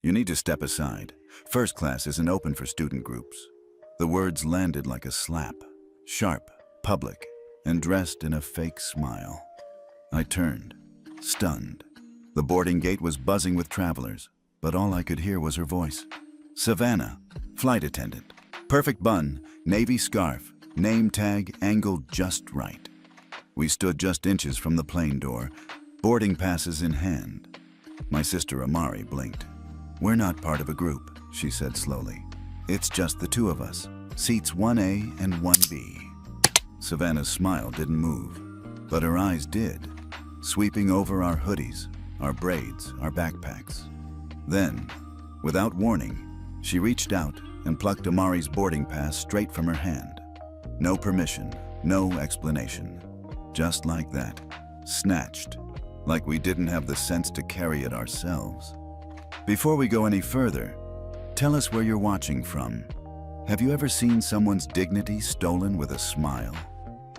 You need to step aside. First class isn't open for student groups. The words landed like a slap. Sharp, public, and dressed in a fake smile. I turned, stunned. The boarding gate was buzzing with travelers, but all I could hear was her voice. Savannah, flight attendant. Perfect bun, navy scarf, name tag angled just right. We stood just inches from the plane door, boarding passes in hand. My sister Amari blinked. "We're not part of a group," she said slowly. "It's just the two of us, seats 1A and 1B. Savannah's smile didn't move, but her eyes did, sweeping over our hoodies, our braids, our backpacks. Then, without warning, she reached out and plucked Amari's boarding pass straight from her hand. No permission, no explanation. Just like that, snatched, like we didn't have the sense to carry it ourselves. Before we go any further, tell us where you're watching from. Have you ever seen someone's dignity stolen with a smile?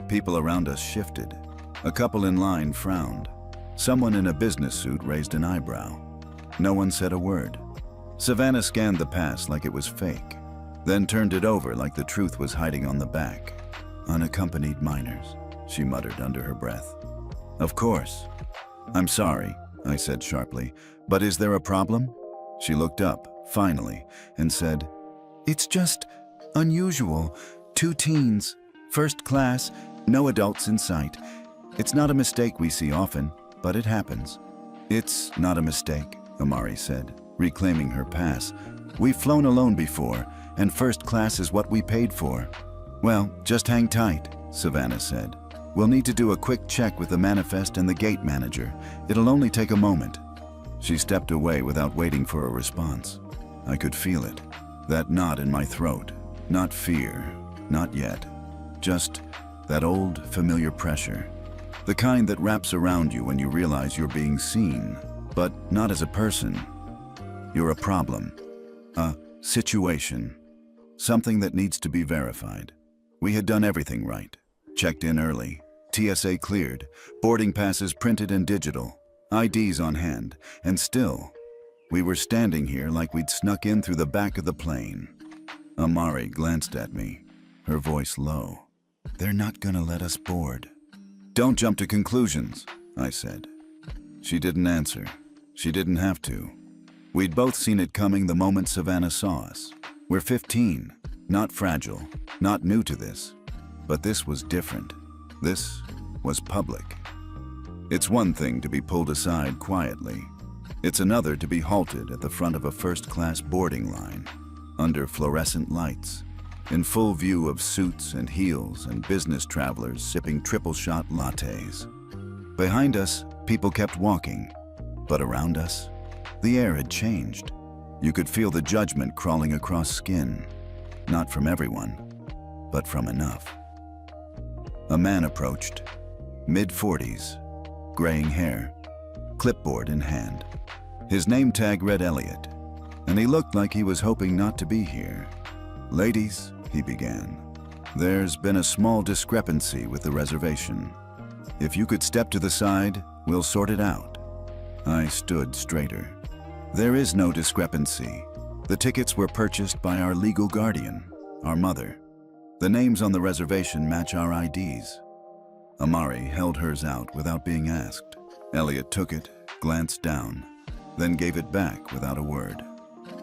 People around us shifted. A couple in line frowned. Someone in a business suit raised an eyebrow. No one said a word. Savannah scanned the pass like it was fake, then turned it over like the truth was hiding on the back. "Unaccompanied minors," she muttered under her breath. "Of course." "I'm sorry," I said sharply, "but is there a problem?" She looked up, finally, and said, "It's just unusual. 2 teens, first class, no adults in sight. It's not a mistake we see often, but it happens." "It's not a mistake," Amari said, reclaiming her pass. "We've flown alone before, and first class is what we paid for." "Well, just hang tight," Savannah said. "We'll need to do a quick check with the manifest and the gate manager. It'll only take a moment." She stepped away without waiting for a response. I could feel it, that knot in my throat. Not fear, not yet. Just that old, familiar pressure. The kind that wraps around you when you realize you're being seen, but not as a person. You're a problem, a situation, something that needs to be verified. We had done everything right. Checked in early, TSA cleared, boarding passes printed and digital, IDs on hand, and still, we were standing here like we'd snuck in through the back of the plane. Amari glanced at me, her voice low. "They're not gonna let us board." "Don't jump to conclusions," I said. She didn't answer. She didn't have to. We'd both seen it coming the moment Savannah saw us. We're 15, not fragile, not new to this. But this was different. This was public. It's one thing to be pulled aside quietly. It's another to be halted at the front of a first-class boarding line, under fluorescent lights, in full view of suits and heels and business travelers sipping triple-shot lattes. Behind us, people kept walking, but around us, the air had changed. You could feel the judgment crawling across skin, not from everyone, but from enough. A man approached, mid-40s, graying hair, clipboard in hand. His name tag read Elliot, and he looked like he was hoping not to be here. "Ladies," he began, "there's been a small discrepancy with the reservation. If you could step to the side, we'll sort it out." I stood straighter. "There is no discrepancy. The tickets were purchased by our legal guardian, our mother. The names on the reservation match our IDs." Amari held hers out without being asked. Elliot took it, glanced down, then gave it back without a word.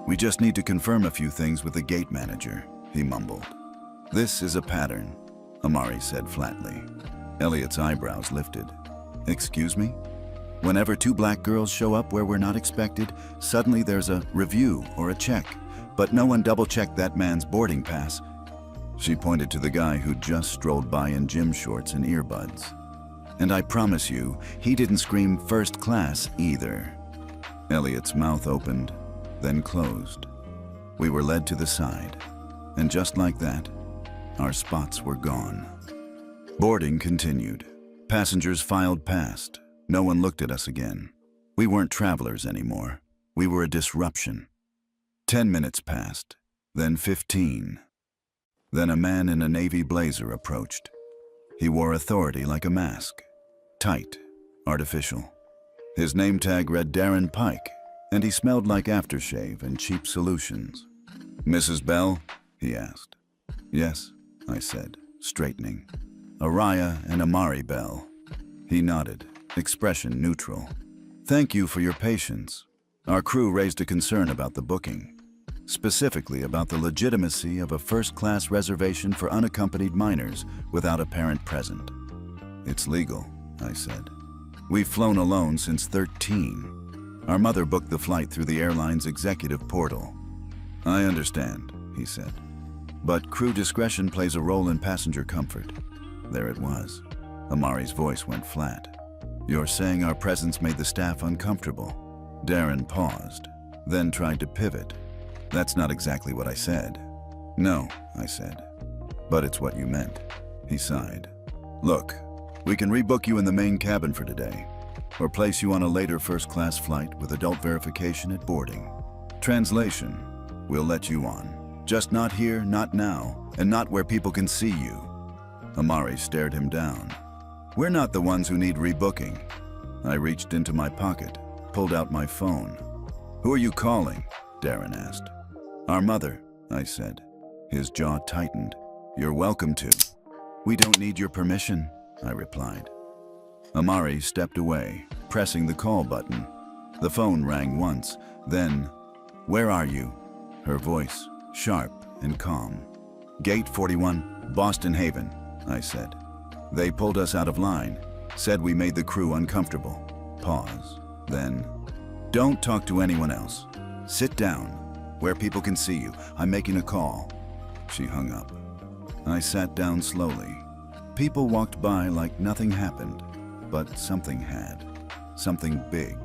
"We just need to confirm a few things with the gate manager," he mumbled. "This is a pattern," Amari said flatly. Elliot's eyebrows lifted. "Excuse me?" "Whenever 2 black girls show up where we're not expected, suddenly there's a review or a check, but no one double-checked that man's boarding pass." She pointed to the guy who'd just strolled by in gym shorts and earbuds. "And I promise you, he didn't scream first class either." Elliot's mouth opened, then closed. We were led to the side, and just like that, our spots were gone. Boarding continued. Passengers filed past. No one looked at us again. We weren't travelers anymore. We were a disruption. 10 minutes passed, then 15. Then a man in a navy blazer approached. He wore authority like a mask. Tight, artificial. His name tag read Darren Pike, and he smelled like aftershave and cheap solutions. "Mrs. Bell?" he asked. "Yes," I said, straightening. "Araya and Amari Bell." He nodded, expression neutral. "Thank you for your patience. Our crew raised a concern about the booking, specifically about the legitimacy of a first-class reservation for unaccompanied minors without a parent present." "It's legal," I said. "We've flown alone since 13. Our mother booked the flight through the airline's executive portal." "I understand," he said. "But crew discretion plays a role in passenger comfort." There it was. Amari's voice went flat. "You're saying our presence made the staff uncomfortable?" Darren paused, then tried to pivot. "That's not exactly what I said." "No," I said. "But it's what you meant." He sighed. "Look, we can rebook you in the main cabin for today, or place you on a later first-class flight with adult verification at boarding. Translation, we'll let you on. Just not here, not now, and not where people can see you." Amari stared him down. "We're not the ones who need rebooking." I reached into my pocket, pulled out my phone. "Who are you calling?" Darren asked. "Our mother," I said. His jaw tightened. "You're welcome to." "We don't need your permission," I replied. Amari stepped away, pressing the call button. The phone rang once, then, "Where are you?" Her voice, sharp and calm. "Gate 41, Boston Haven," I said. "They pulled us out of line, said we made the crew uncomfortable." Pause. Then, "Don't talk to anyone else. Sit down, where people can see you. I'm making a call." She hung up. I sat down slowly. People walked by like nothing happened, but something had. Something big.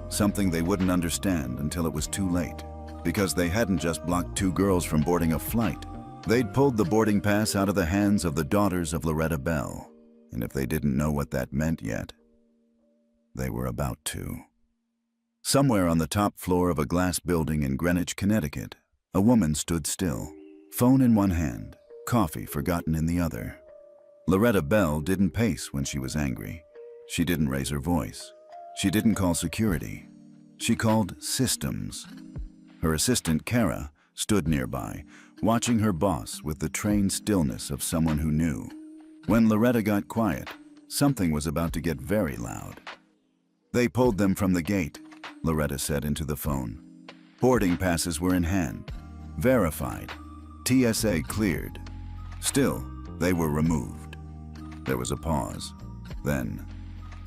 Something they wouldn't understand until it was too late. Because they hadn't just blocked 2 girls from boarding a flight. They'd pulled the boarding pass out of the hands of the daughters of Loretta Bell. And if they didn't know what that meant yet, they were about to. Somewhere on the top floor of a glass building in Greenwich, Connecticut, a woman stood still, phone in one hand, coffee forgotten in the other. Loretta Bell didn't pace when she was angry. She didn't raise her voice. She didn't call security. She called systems. Her assistant, Kara, stood nearby, watching her boss with the trained stillness of someone who knew. When Loretta got quiet, something was about to get very loud. "They pulled them from the gate," Loretta said into the phone. "Boarding passes were in hand. Verified. TSA cleared. Still, they were removed." There was a pause. Then,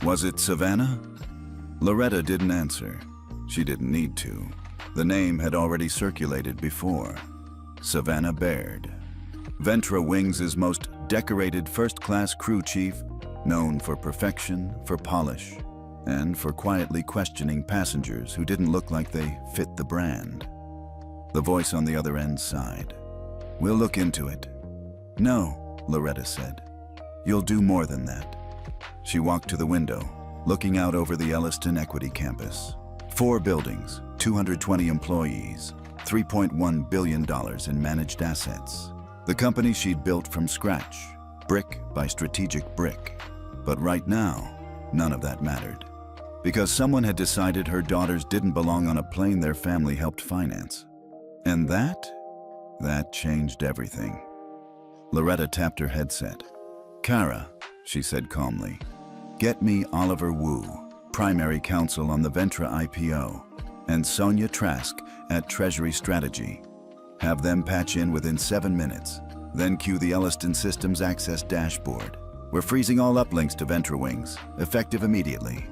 "Was it Savannah?" Loretta didn't answer. She didn't need to. The name had already circulated before. Savannah Baird. Ventra Wings' most decorated first-class crew chief, known for perfection, for polish, and for quietly questioning passengers who didn't look like they fit the brand. The voice on the other end sighed. "We'll look into it." "No," Loretta said. "You'll do more than that." She walked to the window, looking out over the Elliston Equity Campus. 4 buildings, 220 employees, $3.1 billion in managed assets. The company she'd built from scratch, brick by strategic brick. But right now, none of that mattered. Because someone had decided her daughters didn't belong on a plane their family helped finance. And that changed everything. Loretta tapped her headset. "Kara," she said calmly, "get me Oliver Wu, primary counsel on the Ventra IPO, and Sonia Trask at Treasury Strategy. Have them patch in within 7 minutes, then cue the Elliston Systems Access dashboard. We're freezing all uplinks to Ventra Wings, effective immediately."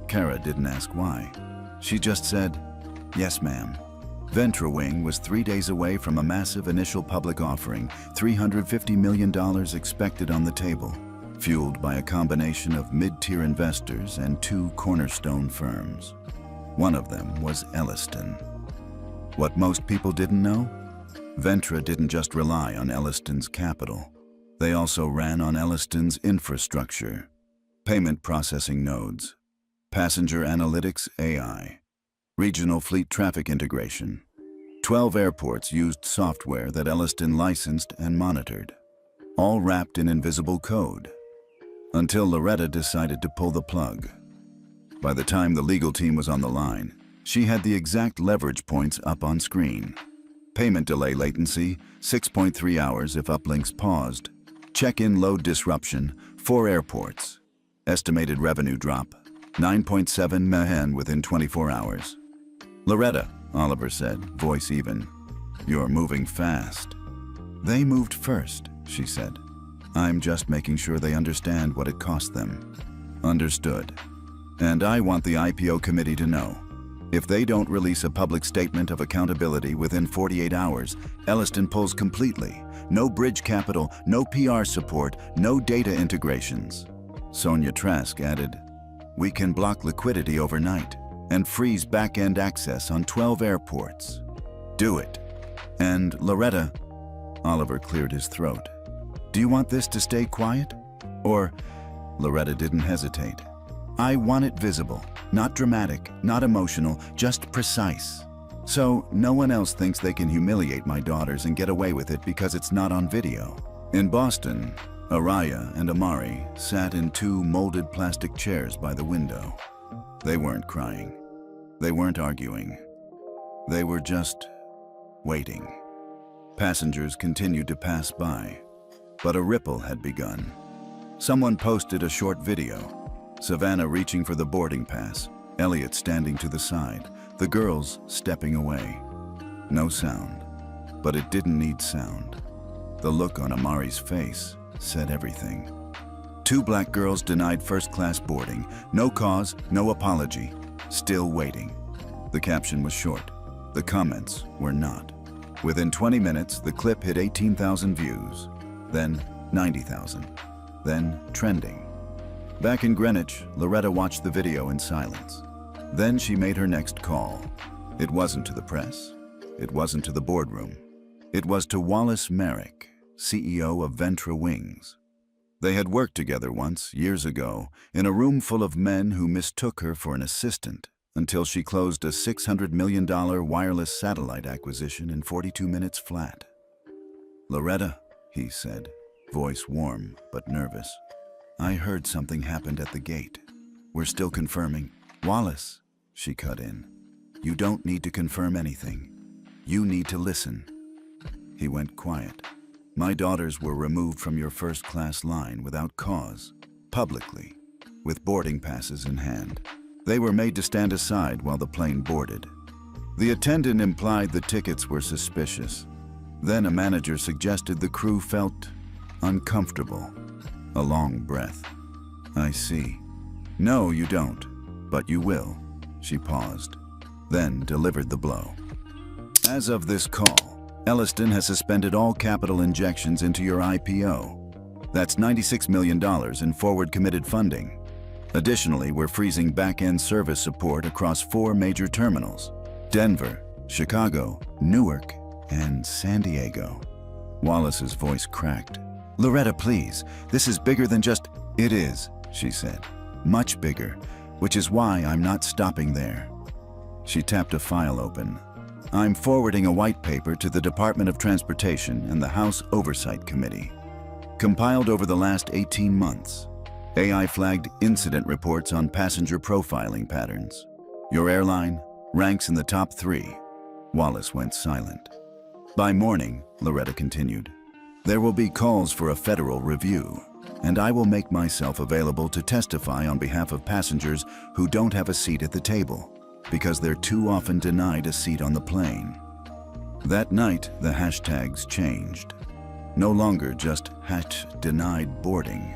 Kara didn't ask why. She just said, "Yes, ma'am." Ventra Wing was 3 days away from a massive initial public offering, $350 million expected on the table, fueled by a combination of mid-tier investors and 2 cornerstone firms. One of them was Elliston. What most people didn't know? Ventra didn't just rely on Elliston's capital. They also ran on Elliston's infrastructure, payment processing nodes, passenger analytics AI, regional fleet traffic integration. 12 airports used software that Elliston licensed and monitored, all wrapped in invisible code. Until Loretta decided to pull the plug. By the time the legal team was on the line, She had the exact leverage points up on screen. Payment delay latency, 6.3 hours if uplinks paused. Check-in load disruption, 4 airports. Estimated revenue drop, 9.7 million within 24 hours. Loretta, Oliver said, voice even. You're moving fast. They moved first, she said. I'm just making sure they understand what it cost them. Understood. And I want the IPO committee to know. If they don't release a public statement of accountability within 48 hours, Elliston pulls completely. No bridge capital, no PR support, no data integrations. Sonia Trask added, we can block liquidity overnight and freeze back-end access on 12 airports. Do it. And Loretta, Oliver cleared his throat. Do you want this to stay quiet? Or, Loretta didn't hesitate. I want it visible, not dramatic, not emotional, just precise. So no one else thinks they can humiliate my daughters and get away with it because it's not on video. In Boston, Araya and Amari sat in 2 molded plastic chairs by the window. They weren't crying. They weren't arguing. They were just waiting. Passengers continued to pass by, but a ripple had begun. Someone posted a short video. Savannah reaching for the boarding pass, Elliot standing to the side, the girls stepping away. No sound, but it didn't need sound. The look on Amari's face said everything. 2 black girls denied first-class boarding. No cause, no apology. Still waiting. The caption was short. The comments were not. Within 20 minutes, the clip hit 18,000 views. Then 90,000. Then trending. Back in Greenwich, Loretta watched the video in silence. Then she made her next call. It wasn't to the press. It wasn't to the boardroom. It was to Wallace Merrick, CEO of Ventra Wings. They had worked together once, years ago, in a room full of men who mistook her for an assistant until she closed a $600 million wireless satellite acquisition in 42 minutes flat. Loretta, he said, voice warm but nervous. I heard something happened at the gate. We're still confirming. Wallace, she cut in. You don't need to confirm anything. You need to listen. He went quiet. My daughters were removed from your first-class line without cause, publicly, with boarding passes in hand. They were made to stand aside while the plane boarded. The attendant implied the tickets were suspicious. Then a manager suggested the crew felt uncomfortable. A long breath. I see. No, you don't, but you will. She paused, then delivered the blow. As of this call, Elliston has suspended all capital injections into your IPO. That's $96 million in forward committed funding. Additionally, we're freezing back-end service support across 4 major terminals: Denver, Chicago, Newark, and San Diego. Wallace's voice cracked. Loretta, please, this is bigger than just... It is, she said. Much bigger, which is why I'm not stopping there. She tapped a file open. I'm forwarding a white paper to the Department of Transportation and the House Oversight Committee. Compiled over the last 18 months, AI-flagged incident reports on passenger profiling patterns. Your airline ranks in the top 3. Wallace went silent. By morning, Loretta continued, there will be calls for a federal review, and I will make myself available to testify on behalf of passengers who don't have a seat at the table because they're too often denied a seat on the plane. That night, the hashtags changed. No longer just #denied boarding.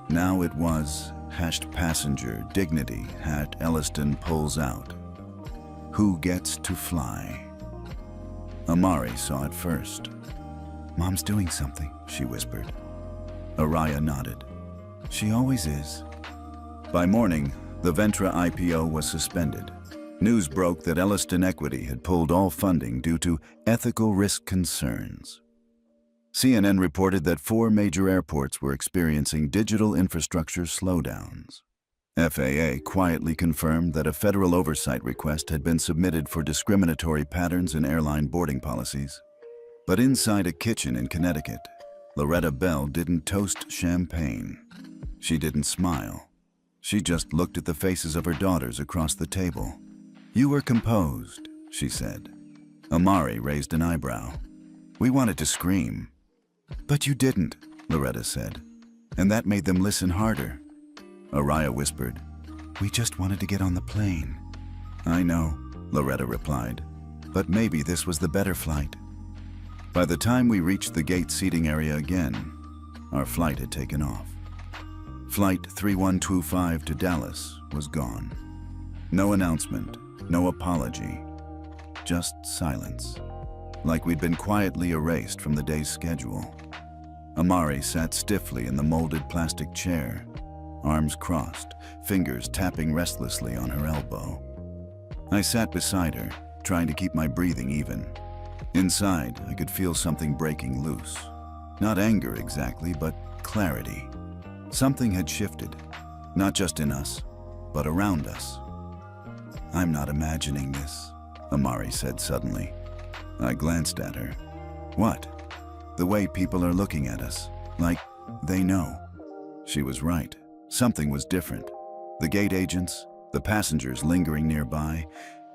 Now it was #passenger dignity #Elliston pulls out. Who gets to fly? Amari saw it first. Mom's doing something, she whispered. Araya nodded. She always is. By morning, the Ventra IPO was suspended. News broke that Elliston Equity had pulled all funding due to ethical risk concerns. CNN reported that 4 major airports were experiencing digital infrastructure slowdowns. FAA quietly confirmed that a federal oversight request had been submitted for discriminatory patterns in airline boarding policies. But inside a kitchen in Connecticut, Loretta Bell didn't toast champagne. She didn't smile. She just looked at the faces of her daughters across the table. You were composed, she said. Amari raised an eyebrow. We wanted to scream. But you didn't, Loretta said. And that made them listen harder. Araya whispered, we just wanted to get on the plane. I know, Loretta replied. But maybe this was the better flight. By the time we reached the gate seating area again, our flight had taken off. Flight 3125 to Dallas was gone. No announcement, no apology, just silence, like we'd been quietly erased from the day's schedule. Amari sat stiffly in the molded plastic chair, arms crossed, fingers tapping restlessly on her elbow. I sat beside her, trying to keep my breathing even. Inside, I could feel something breaking loose. Not anger exactly, but clarity. Something had shifted, not just in us, but around us. I'm not imagining this, Amari said suddenly. I glanced at her. What? The way people are looking at us, like they know. She was right. Something was different. The gate agents, the passengers lingering nearby,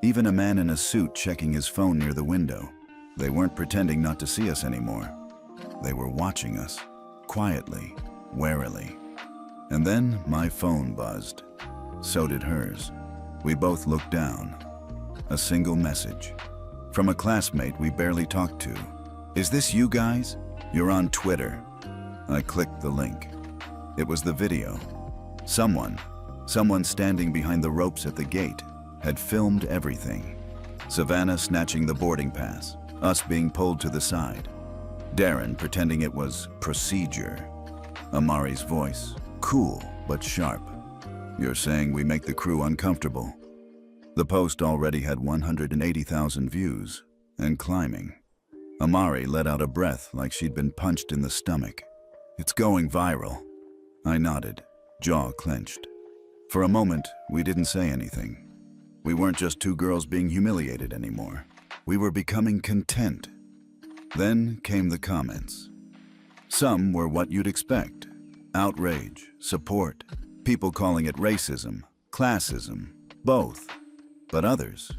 even a man in a suit checking his phone near the window. They weren't pretending not to see us anymore. They were watching us, quietly, warily. And then my phone buzzed. So did hers. We both looked down. A single message. From a classmate we barely talked to. Is this you guys? You're on Twitter. I clicked the link. It was the video. Someone standing behind the ropes at the gate, had filmed everything. Savannah snatching the boarding pass, us being pulled to the side. Darren pretending it was procedure. Amari's voice, cool but sharp. You're saying we make the crew uncomfortable. The post already had 180,000 views, and climbing. Amari let out a breath like she'd been punched in the stomach. It's going viral. I nodded, jaw clenched. For a moment, we didn't say anything. We weren't just two girls being humiliated anymore. We were becoming content. Then came the comments. Some were what you'd expect. Outrage, support, people calling it racism, classism, both. But others,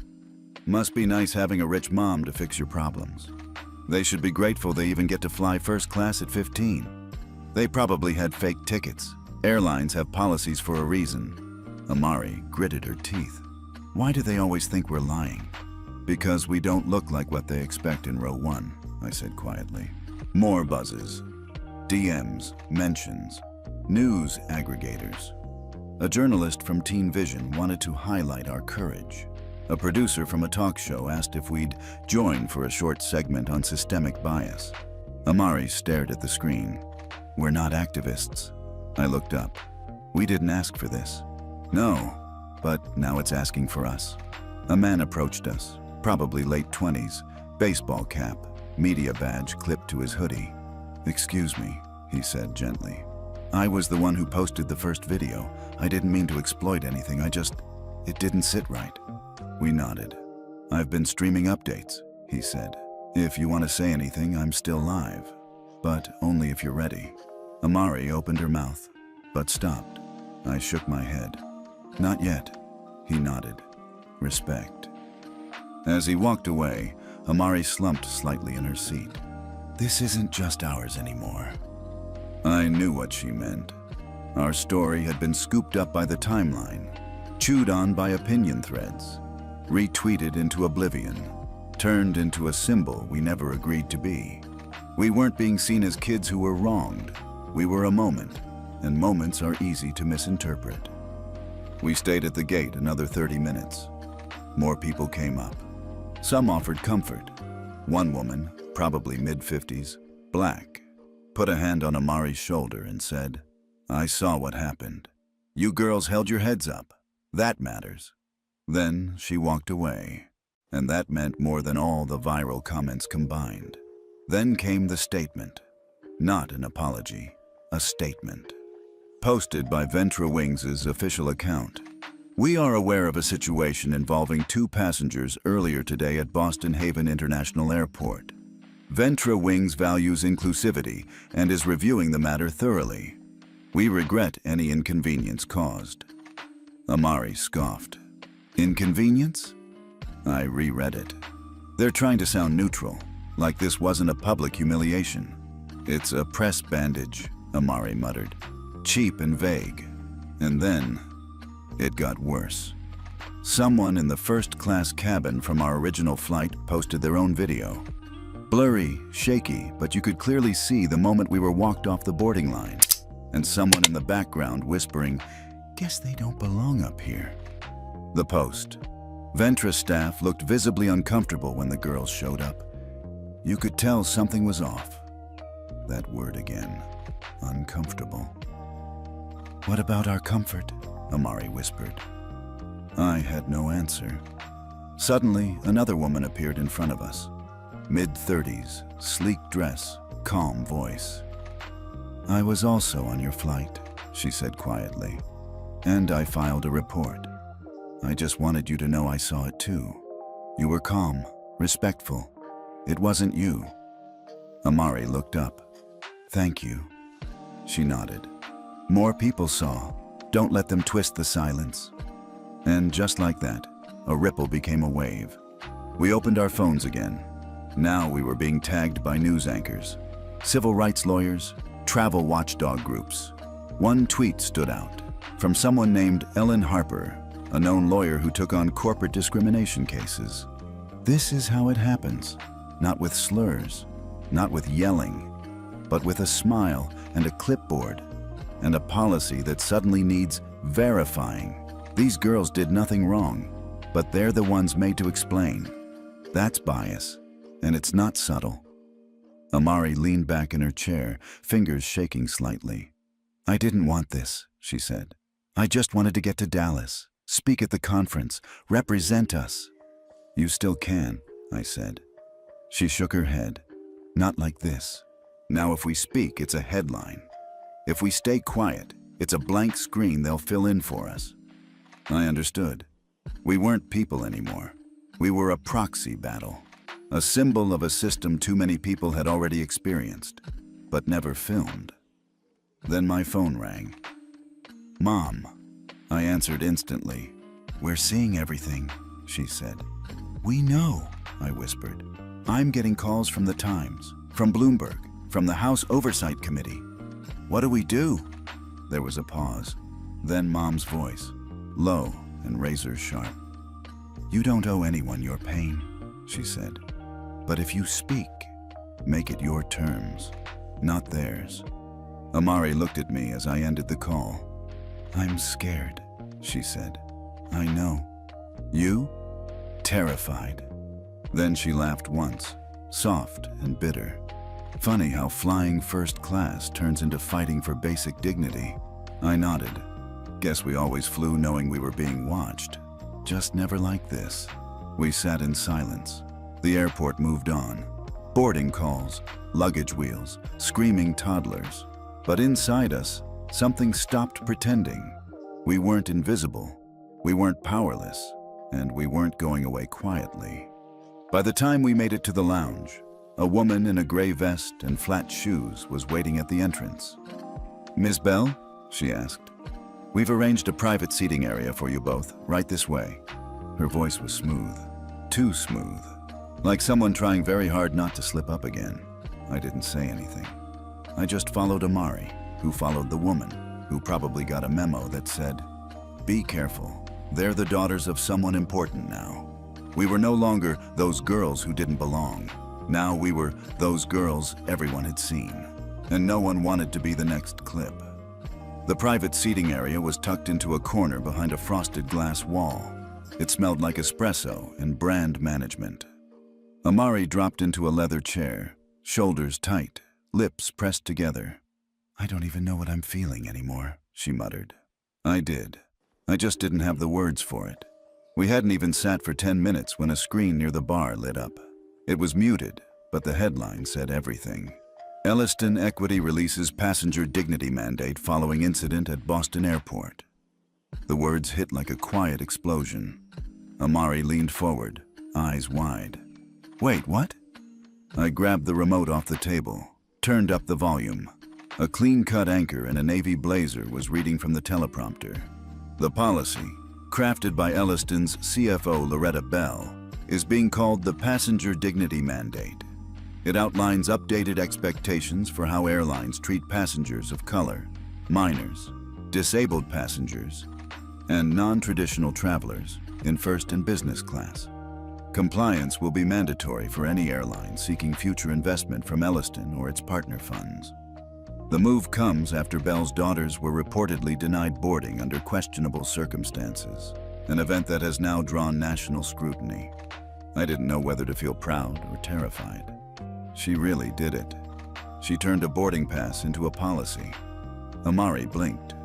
must be nice having a rich mom to fix your problems. They should be grateful they even get to fly first class at 15. They probably had fake tickets. Airlines have policies for a reason. Amari gritted her teeth. Why do they always think we're lying? Because we don't look like what they expect in row 1, I said quietly. More buzzes. DMs, mentions, news aggregators. A journalist from Teen Vision wanted to highlight our courage. A producer from a talk show asked if we'd join for a short segment on systemic bias. Amari stared at the screen. We're not activists. I looked up. We didn't ask for this. No, but now it's asking for us. A man approached us, probably late 20s, baseball cap, media badge clipped to his hoodie. Excuse me, he said gently. I was the one who posted the first video. I didn't mean to exploit anything, it didn't sit right. We nodded. I've been streaming updates, he said. If you want to say anything, I'm still live, but only if you're ready. Amari opened her mouth, but stopped. I shook my head. Not yet, he nodded. Respect. As he walked away, Amari slumped slightly in her seat. This isn't just ours anymore. I knew what she meant. Our story had been scooped up by the timeline, chewed on by opinion threads, retweeted into oblivion, turned into a symbol we never agreed to be. We weren't being seen as kids who were wronged. We were a moment, and moments are easy to misinterpret. We stayed at the gate another 30 minutes. More people came up. Some offered comfort. One woman, probably mid-50s, black, put a hand on Amari's shoulder and said, I saw what happened. You girls held your heads up. That matters. Then she walked away, and that meant more than all the viral comments combined. Then came the statement. Not an apology, a statement. Posted by Ventra Wings' official account. We are aware of a situation involving 2 passengers earlier today at Boston Haven International Airport. Ventra Wings values inclusivity and is reviewing the matter thoroughly. We regret any inconvenience caused. Amari scoffed. Inconvenience? I reread it. They're trying to sound neutral, like this wasn't a public humiliation. It's a press bandage, Amari muttered. Cheap and vague. And then, it got worse. Someone in the first-class cabin from our original flight posted their own video. Blurry, shaky, but you could clearly see the moment we were walked off the boarding line. And someone in the background whispering, "Guess they don't belong up here." The post. Ventra staff looked visibly uncomfortable when the girls showed up. You could tell something was off. That word again. Uncomfortable. "What about our comfort?" Amari whispered. I had no answer. Suddenly, another woman appeared in front of us. Mid-30s, sleek dress, calm voice. "I was also on your flight," she said quietly. "And I filed a report. I just wanted you to know I saw it too. You were calm, respectful. It wasn't you." Amari looked up. "Thank you." She nodded. "More people saw. Don't let them twist the silence." And just like that, a ripple became a wave. We opened our phones again. Now we were being tagged by news anchors, civil rights lawyers, travel watchdog groups. One tweet stood out, from someone named Ellen Harper, a known lawyer who took on corporate discrimination cases. "This is how it happens, not with slurs, not with yelling, but with a smile and a clipboard, and a policy that suddenly needs verifying. These girls did nothing wrong, but they're the ones made to explain. That's bias, and it's not subtle." Amari leaned back in her chair, fingers shaking slightly. "I didn't want this," she said. "I just wanted to get to Dallas, speak at the conference, represent us." "You still can," I said. She shook her head. "Not like this. Now if we speak, it's a headline. If we stay quiet, it's a blank screen they'll fill in for us." I understood. We weren't people anymore. We were a proxy battle. A symbol of a system too many people had already experienced, but never filmed. Then my phone rang. "Mom." I answered instantly. "We're seeing everything," she said. "We know," I whispered. "I'm getting calls from the Times, from Bloomberg, from the House Oversight Committee. What do we do?" There was a pause. Then Mom's voice, low and razor sharp. "You don't owe anyone your pain," she said. "But if you speak, make it your terms, not theirs." Amari looked at me as I ended the call. "I'm scared," she said. "I know." "You?" "Terrified." Then she laughed once, soft and bitter. Funny how flying first class turns into fighting for basic dignity. I nodded. Guess we always flew knowing we were being watched. Just never like this. We sat in silence. The airport moved on. Boarding calls, luggage wheels, screaming toddlers. But inside us, something stopped pretending. We weren't invisible. We weren't powerless. And we weren't going away quietly. By the time we made it to the lounge, a woman in a gray vest and flat shoes was waiting at the entrance. "Ms. Bell?" she asked. "We've arranged a private seating area for you both, right this way." Her voice was smooth. Too smooth. Like someone trying very hard not to slip up again. I didn't say anything. I just followed Amari, who followed the woman, who probably got a memo that said, "Be careful. They're the daughters of someone important now." We were no longer those girls who didn't belong. Now we were those girls everyone had seen. And no one wanted to be the next clip. The private seating area was tucked into a corner behind a frosted glass wall. It smelled like espresso and brand management. Amari dropped into a leather chair, shoulders tight, lips pressed together. "I don't even know what I'm feeling anymore," she muttered. I did. I just didn't have the words for it. We hadn't even sat for 10 minutes when a screen near the bar lit up. It was muted, but the headline said everything. "Elliston Equity releases passenger dignity mandate following incident at Boston Airport." The words hit like a quiet explosion. Amari leaned forward, eyes wide. "Wait, what?" I grabbed the remote off the table, turned up the volume. A clean-cut anchor in a navy blazer was reading from the teleprompter. The policy, crafted by Elliston's CFO Loretta Bell, is being called the Passenger Dignity Mandate. It outlines updated expectations for how airlines treat passengers of color, minors, disabled passengers, and non-traditional travelers in first and business class. Compliance will be mandatory for any airline seeking future investment from Elliston or its partner funds. The move comes after Bell's daughters were reportedly denied boarding under questionable circumstances, an event that has now drawn national scrutiny. I didn't know whether to feel proud or terrified. She really did it. She turned a boarding pass into a policy. Amari blinked.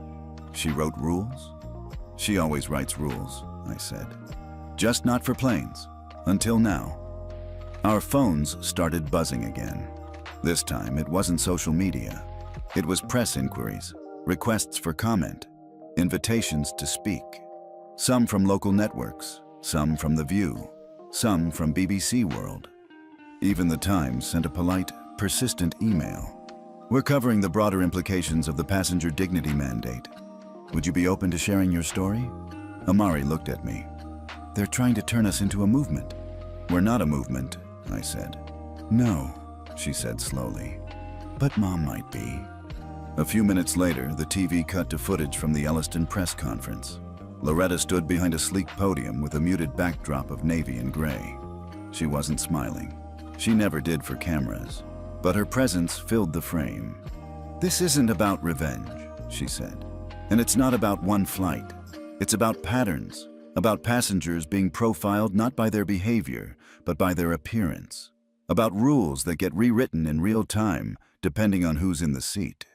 She wrote rules? She always writes rules, I said. Just not for planes. Until now. Our phones started buzzing again. This time it wasn't social media. It was press inquiries, requests for comment, invitations to speak. Some from local networks, some from The View, some from BBC World. Even The Times sent a polite, persistent email. We're covering the broader implications of the Passenger Dignity Mandate. Would you be open to sharing your story? Amari looked at me. They're trying to turn us into a movement. We're not a movement, I said. No, she said slowly. But Mom might be. A few minutes later, the TV cut to footage from the Elliston press conference. Loretta stood behind a sleek podium with a muted backdrop of navy and gray. She wasn't smiling. She never did for cameras. But her presence filled the frame. This isn't about revenge, she said. And it's not about one flight. It's about patterns. About passengers being profiled not by their behavior, but by their appearance. About rules that get rewritten in real time, depending on who's in the seat.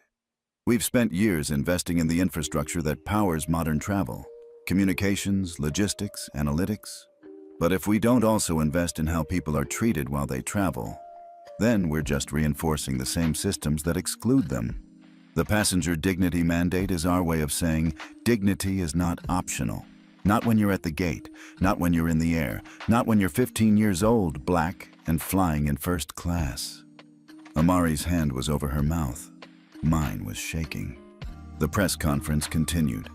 We've spent years investing in the infrastructure that powers modern travel. Communications, logistics, analytics. But if we don't also invest in how people are treated while they travel, then we're just reinforcing the same systems that exclude them. The Passenger Dignity Mandate is our way of saying dignity is not optional. Not when you're at the gate, not when you're in the air, not when you're 15 years old, black, and flying in first class. Amari's hand was over her mouth. Mine was shaking. The press conference continued.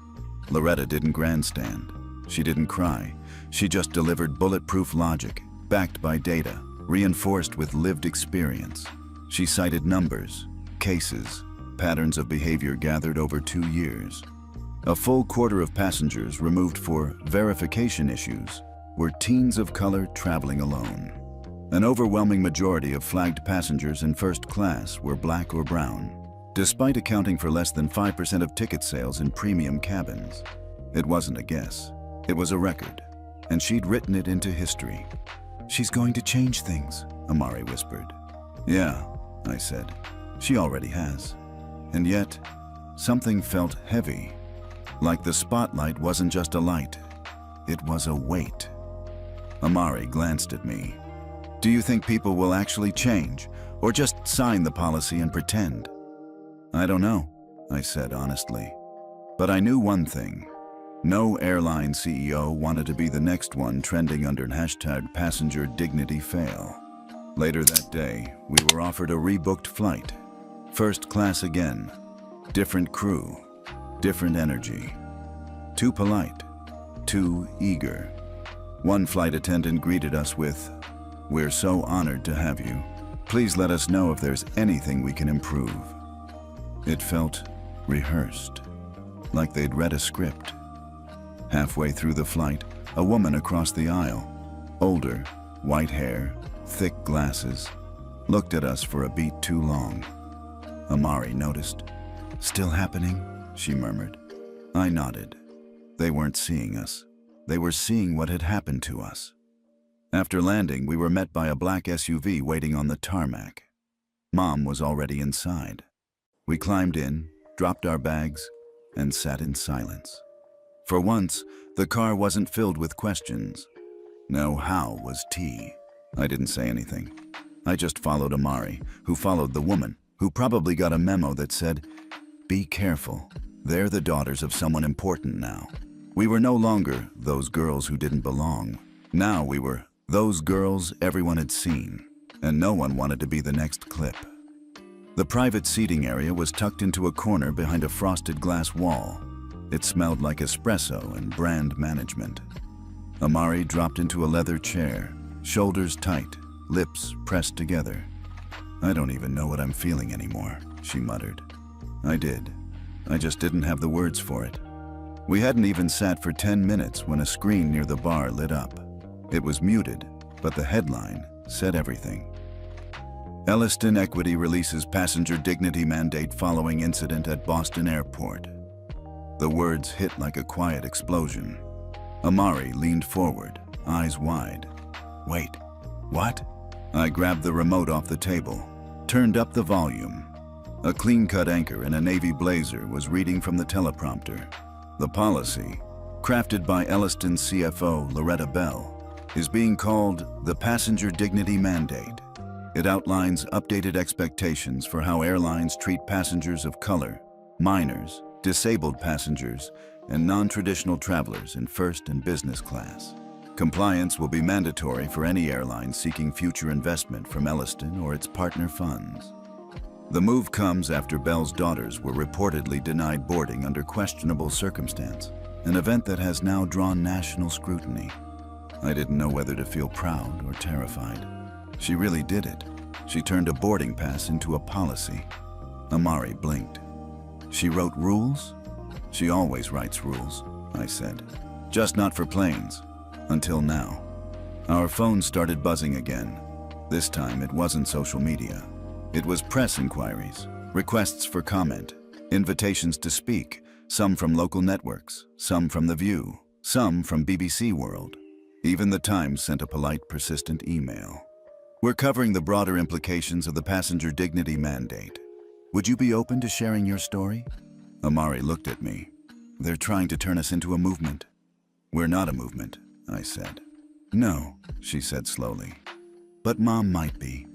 Loretta didn't grandstand. She didn't cry. She just delivered bulletproof logic, backed by data, reinforced with lived experience. She cited numbers, cases, patterns of behavior gathered over 2 years. A full quarter of passengers removed for verification issues were teens of color traveling alone. An overwhelming majority of flagged passengers in first class were black or brown, despite accounting for less than 5% of ticket sales in premium cabins. It wasn't a guess. It was a record, and she'd written it into history. She's going to change things, Amari whispered. Yeah, I said. She already has. And yet, something felt heavy. Like the spotlight wasn't just a light, it was a weight. Amari glanced at me. Do you think people will actually change, or just sign the policy and pretend? I don't know, I said honestly. But I knew one thing. No airline CEO wanted to be the next one trending under #PassengerDignityFail. Later that day, we were offered a rebooked flight. First class again. Different crew. Different energy. Too polite, too eager. One flight attendant greeted us with, "We're so honored to have you. Please let us know if there's anything we can improve." It felt rehearsed, like they'd read a script. Halfway through the flight, a woman across the aisle, older, white hair, thick glasses, looked at us for a beat too long. Amari noticed. "Still happening?" she murmured. I nodded. They weren't seeing us. They were seeing what had happened to us. After landing, we were met by a black SUV waiting on the tarmac. Mom was already inside. We climbed in, dropped our bags, and sat in silence. For once, the car wasn't filled with questions. No how was tea. I didn't say anything. I just followed Amari, who followed the woman, who probably got a memo that said, "Be careful. They're the daughters of someone important now." We were no longer those girls who didn't belong. Now we were those girls everyone had seen, and no one wanted to be the next clip. The private seating area was tucked into a corner behind a frosted glass wall. It smelled like espresso and brand management. Amari dropped into a leather chair, shoulders tight, lips pressed together. "I don't even know what I'm feeling anymore," she muttered. I did. I just didn't have the words for it. We hadn't even sat for 10 minutes when a screen near the bar lit up. It was muted, but the headline said everything. Elliston Equity releases passenger dignity mandate following incident at Boston Airport. The words hit like a quiet explosion. Amari leaned forward, eyes wide. "Wait, what?" I grabbed the remote off the table, turned up the volume. A clean-cut anchor in a navy blazer was reading from the teleprompter. The policy, crafted by Elliston's CFO, Loretta Bell, is being called the Passenger Dignity Mandate. It outlines updated expectations for how airlines treat passengers of color, minors, disabled passengers, and non-traditional travelers in first and business class. Compliance will be mandatory for any airline seeking future investment from Elliston or its partner funds. The move comes after Bell's daughters were reportedly denied boarding under questionable circumstance, an event that has now drawn national scrutiny. I didn't know whether to feel proud or terrified. She really did it. She turned a boarding pass into a policy. Amari blinked. "She wrote rules?" "She always writes rules," I said. "Just not for planes. Until now." Our phones started buzzing again. This time it wasn't social media. It was press inquiries, requests for comment, invitations to speak, some from local networks, some from The View, some from BBC World. Even The Times sent a polite, persistent email. "We're covering the broader implications of the passenger dignity mandate. Would you be open to sharing your story?" Amari looked at me. "They're trying to turn us into a movement." "We're not a movement," I said. "No," she said slowly. "But Mom might be."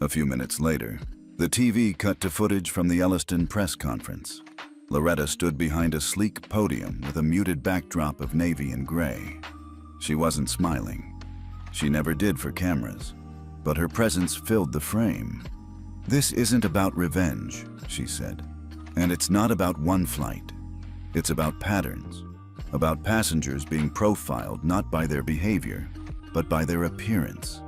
A few minutes later, the TV cut to footage from the Elliston press conference. Loretta stood behind a sleek podium with a muted backdrop of navy and gray. She wasn't smiling. She never did for cameras, but her presence filled the frame. "This isn't about revenge," she said. "And it's not about one flight. It's about patterns, about passengers being profiled not by their behavior, but by their appearance.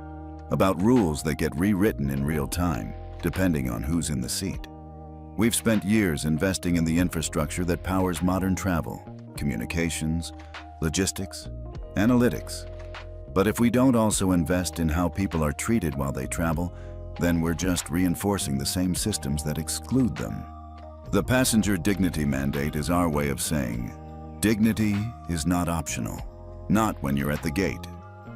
About rules that get rewritten in real time, depending on who's in the seat. We've spent years investing in the infrastructure that powers modern travel, communications, logistics, analytics. But if we don't also invest in how people are treated while they travel, then we're just reinforcing the same systems that exclude them. The passenger dignity mandate is our way of saying, dignity is not optional. Not when you're at the gate,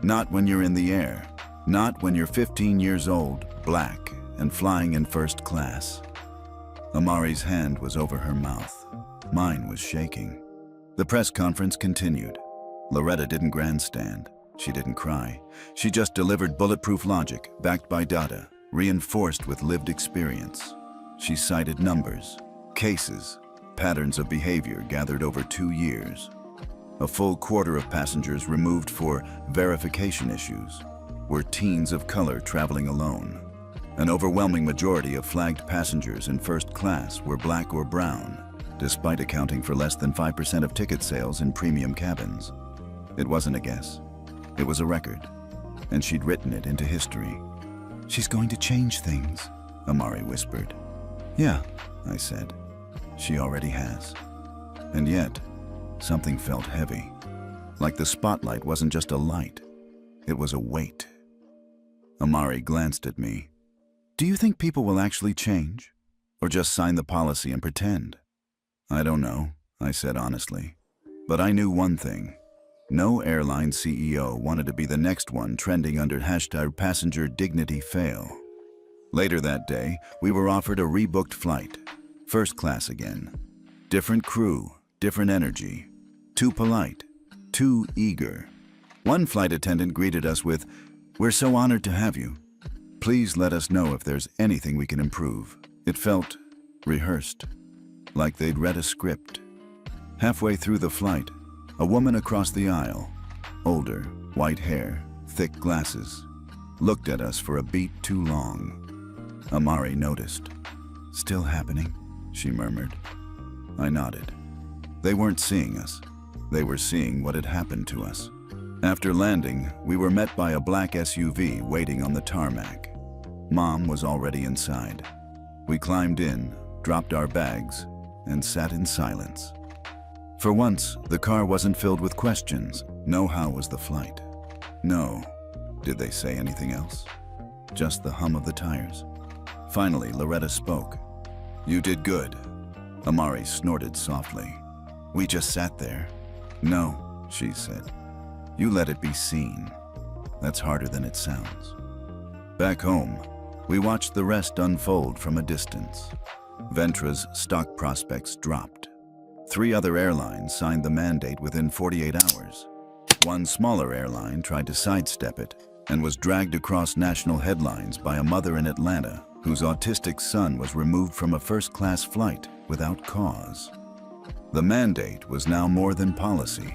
not when you're in the air, not when you're 15 years old, black, and flying in first class." Amari's hand was over her mouth. Mine was shaking. The press conference continued. Loretta didn't grandstand. She didn't cry. She just delivered bulletproof logic, backed by data, reinforced with lived experience. She cited numbers, cases, patterns of behavior gathered over 2 years. A full quarter of passengers removed for verification issues were teens of color traveling alone. An overwhelming majority of flagged passengers in first class were black or brown, despite accounting for less than 5% of ticket sales in premium cabins. It wasn't a guess. It was a record, and she'd written it into history. "She's going to change things," Amari whispered. "Yeah," I said. "She already has." And yet, something felt heavy. Like the spotlight wasn't just a light, it was a weight. Amari glanced at me. "Do you think people will actually change? Or just sign the policy and pretend?" "I don't know," I said honestly. But I knew one thing. No airline CEO wanted to be the next one trending under #PassengerDignityFail. Later that day, we were offered a rebooked flight. First class again. Different crew, different energy. Too polite, too eager. One flight attendant greeted us with, "We're so honored to have you. Please let us know if there's anything we can improve." It felt rehearsed, like they'd read a script. Halfway through the flight, a woman across the aisle, older, white hair, thick glasses, looked at us for a beat too long. Amari noticed. "Still happening?" she murmured. I nodded. They weren't seeing us. They were seeing what had happened to us. After landing, we were met by a black SUV waiting on the tarmac. Mom was already inside. We climbed in, dropped our bags, and sat in silence. For once, the car wasn't filled with questions. No, how was the flight? No. Did they say anything else? Just the hum of the tires. Finally, Loretta spoke. "You did good." Amari snorted softly. "We just sat there." "No," she said. "You let it be seen. That's harder than it sounds." Back home, we watched the rest unfold from a distance. Ventra's stock prospects dropped. 3 other airlines signed the mandate within 48 hours. One smaller airline tried to sidestep it and was dragged across national headlines by a mother in Atlanta whose autistic son was removed from a first-class flight without cause. The mandate was now more than policy.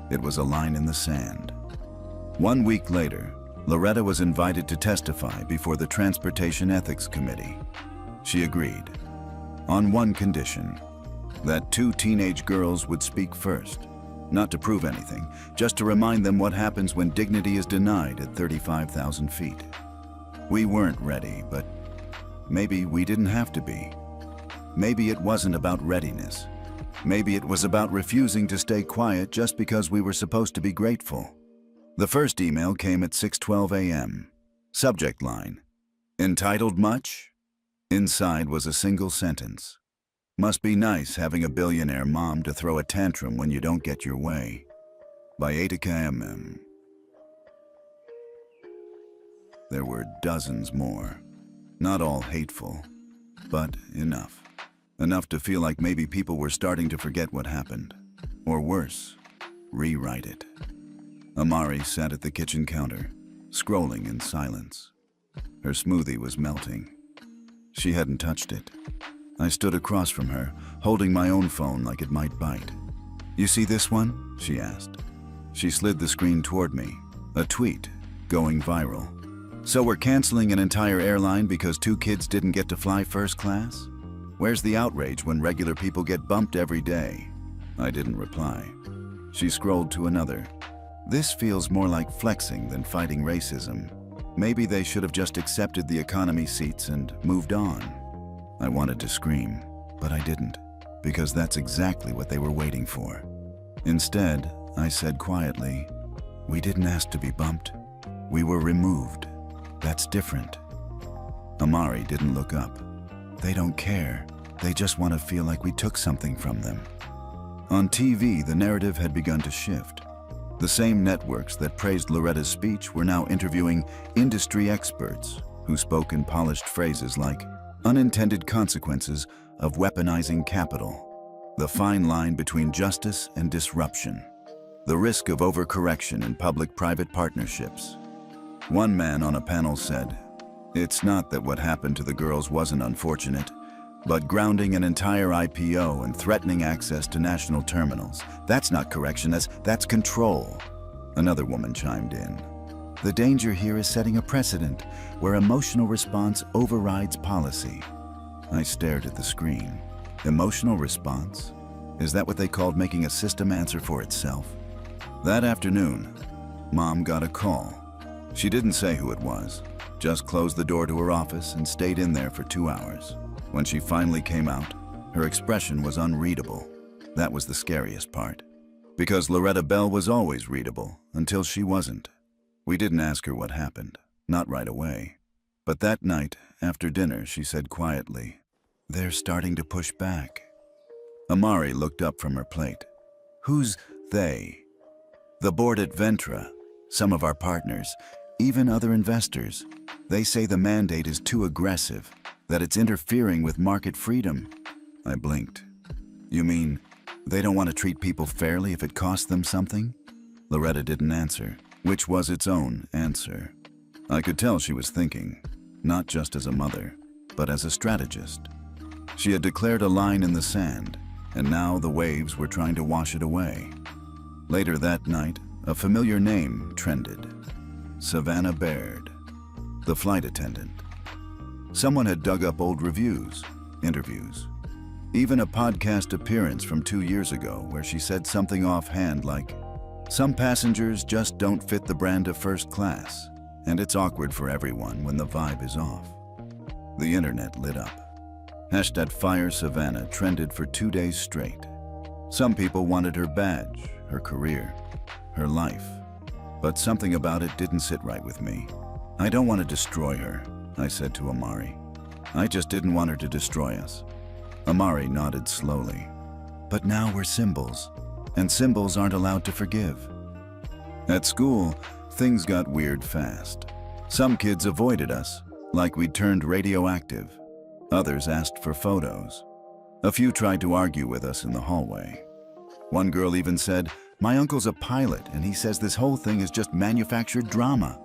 It was a line in the sand. 1 week later, Loretta was invited to testify before the Transportation Ethics Committee. She agreed, on one condition, that 2 teenage girls would speak first, not to prove anything, just to remind them what happens when dignity is denied at 35,000 feet. We weren't ready, but maybe we didn't have to be. Maybe it wasn't about readiness. Maybe it was about refusing to stay quiet just because we were supposed to be grateful. The first email came at 6:12 a.m. Subject line, "Entitled much?" Inside was a single sentence. "Must be nice having a billionaire mom to throw a tantrum when you don't get your way." By Attica MM. There were dozens more. Not all hateful, but enough. Enough to feel like maybe people were starting to forget what happened. Or worse, rewrite it. Amari sat at the kitchen counter, scrolling in silence. Her smoothie was melting. She hadn't touched it. I stood across from her, holding my own phone like it might bite. "You see this one?" she asked. She slid the screen toward me, a tweet going viral. "So we're canceling an entire airline because 2 kids didn't get to fly first class? Where's the outrage when regular people get bumped every day?" I didn't reply. She scrolled to another. "This feels more like flexing than fighting racism. Maybe they should have just accepted the economy seats and moved on." I wanted to scream, but I didn't, because that's exactly what they were waiting for. Instead, I said quietly, "We didn't ask to be bumped. We were removed. That's different." Amari didn't look up. They don't care. They just want to feel like we took something from them. On TV, the narrative had begun to shift. The same networks that praised Loretta's speech were now interviewing industry experts who spoke in polished phrases like unintended consequences of weaponizing capital, the fine line between justice and disruption, the risk of overcorrection in public-private partnerships. One man on a panel said, "It's not that what happened to the girls wasn't unfortunate, but grounding an entire IPO and threatening access to national terminals, that's not correction, that's control." Another woman chimed in, "The danger here is setting a precedent where emotional response overrides policy." I stared at the screen. Emotional response? Is that what they called making a system answer for itself? That afternoon, Mom got a call. She didn't say who it was, just closed the door to her office and stayed in there for 2 hours. When she finally came out, her expression was unreadable. That was the scariest part. Because Loretta Bell was always readable, until she wasn't. We didn't ask her what happened, not right away. But that night, after dinner, she said quietly, "They're starting to push back." Amari looked up from her plate. "Who's they?" "The board at Ventra, some of our partners, even other investors. They say the mandate is too aggressive, that it's interfering with market freedom." I blinked. "You mean they don't want to treat people fairly if it costs them something?" Loretta didn't answer, which was its own answer. I could tell she was thinking, not just as a mother, but as a strategist. She had declared a line in the sand, and now the waves were trying to wash it away. Later that night, a familiar name trended. Savannah Baird, the flight attendant. Someone had dug up old reviews, interviews, even a podcast appearance from 2 years ago where she said something offhand like, Some passengers just don't fit the brand of first class, and it's awkward for everyone when the vibe is off. The internet lit up. #FireSavannah trended for 2 days straight. Some people wanted her badge, her career, her life. But something about it didn't sit right with me. I don't want to destroy her, I said to Amari. I just didn't want her to destroy us. Amari nodded slowly. But now we're symbols, and symbols aren't allowed to forgive. At school, things got weird fast. Some kids avoided us, like we'd turned radioactive. Others asked for photos. A few tried to argue with us in the hallway. One girl even said, "My uncle's a pilot, and he says this whole thing is just manufactured drama."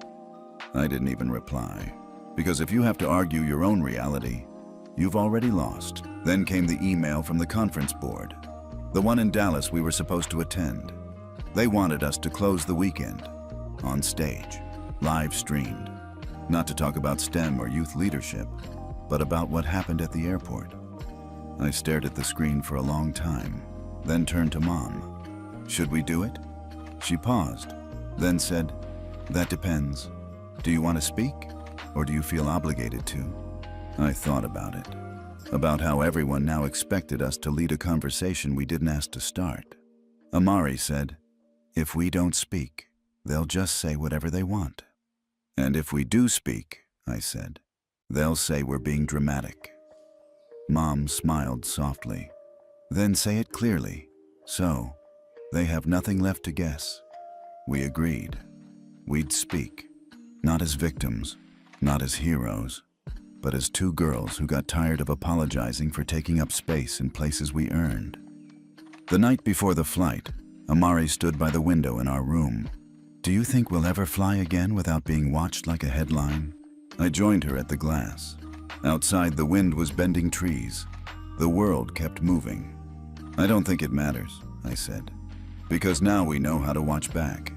I didn't even reply, because if you have to argue your own reality, you've already lost. Then came the email from the conference board, the one in Dallas we were supposed to attend. They wanted us to close the weekend, on stage, live streamed, not to talk about STEM or youth leadership, but about what happened at the airport. I stared at the screen for a long time, then turned to Mom. "Should we do it?" She paused, then said, "That depends. Do you want to speak, or do you feel obligated to?" I thought about it, about how everyone now expected us to lead a conversation we didn't ask to start. Amari said, "If we don't speak, they'll just say whatever they want. And if we do speak," I said, "they'll say we're being dramatic." Mom smiled softly. "Then say it clearly, so they have nothing left to guess." We agreed. We'd speak, not as victims, not as heroes, but as two girls who got tired of apologizing for taking up space in places we earned. The night before the flight, Amari stood by the window in our room. "Do you think we'll ever fly again without being watched like a headline?" I joined her at the glass. Outside, the wind was bending trees. The world kept moving. "I don't think it matters," I said, "because now we know how to watch back."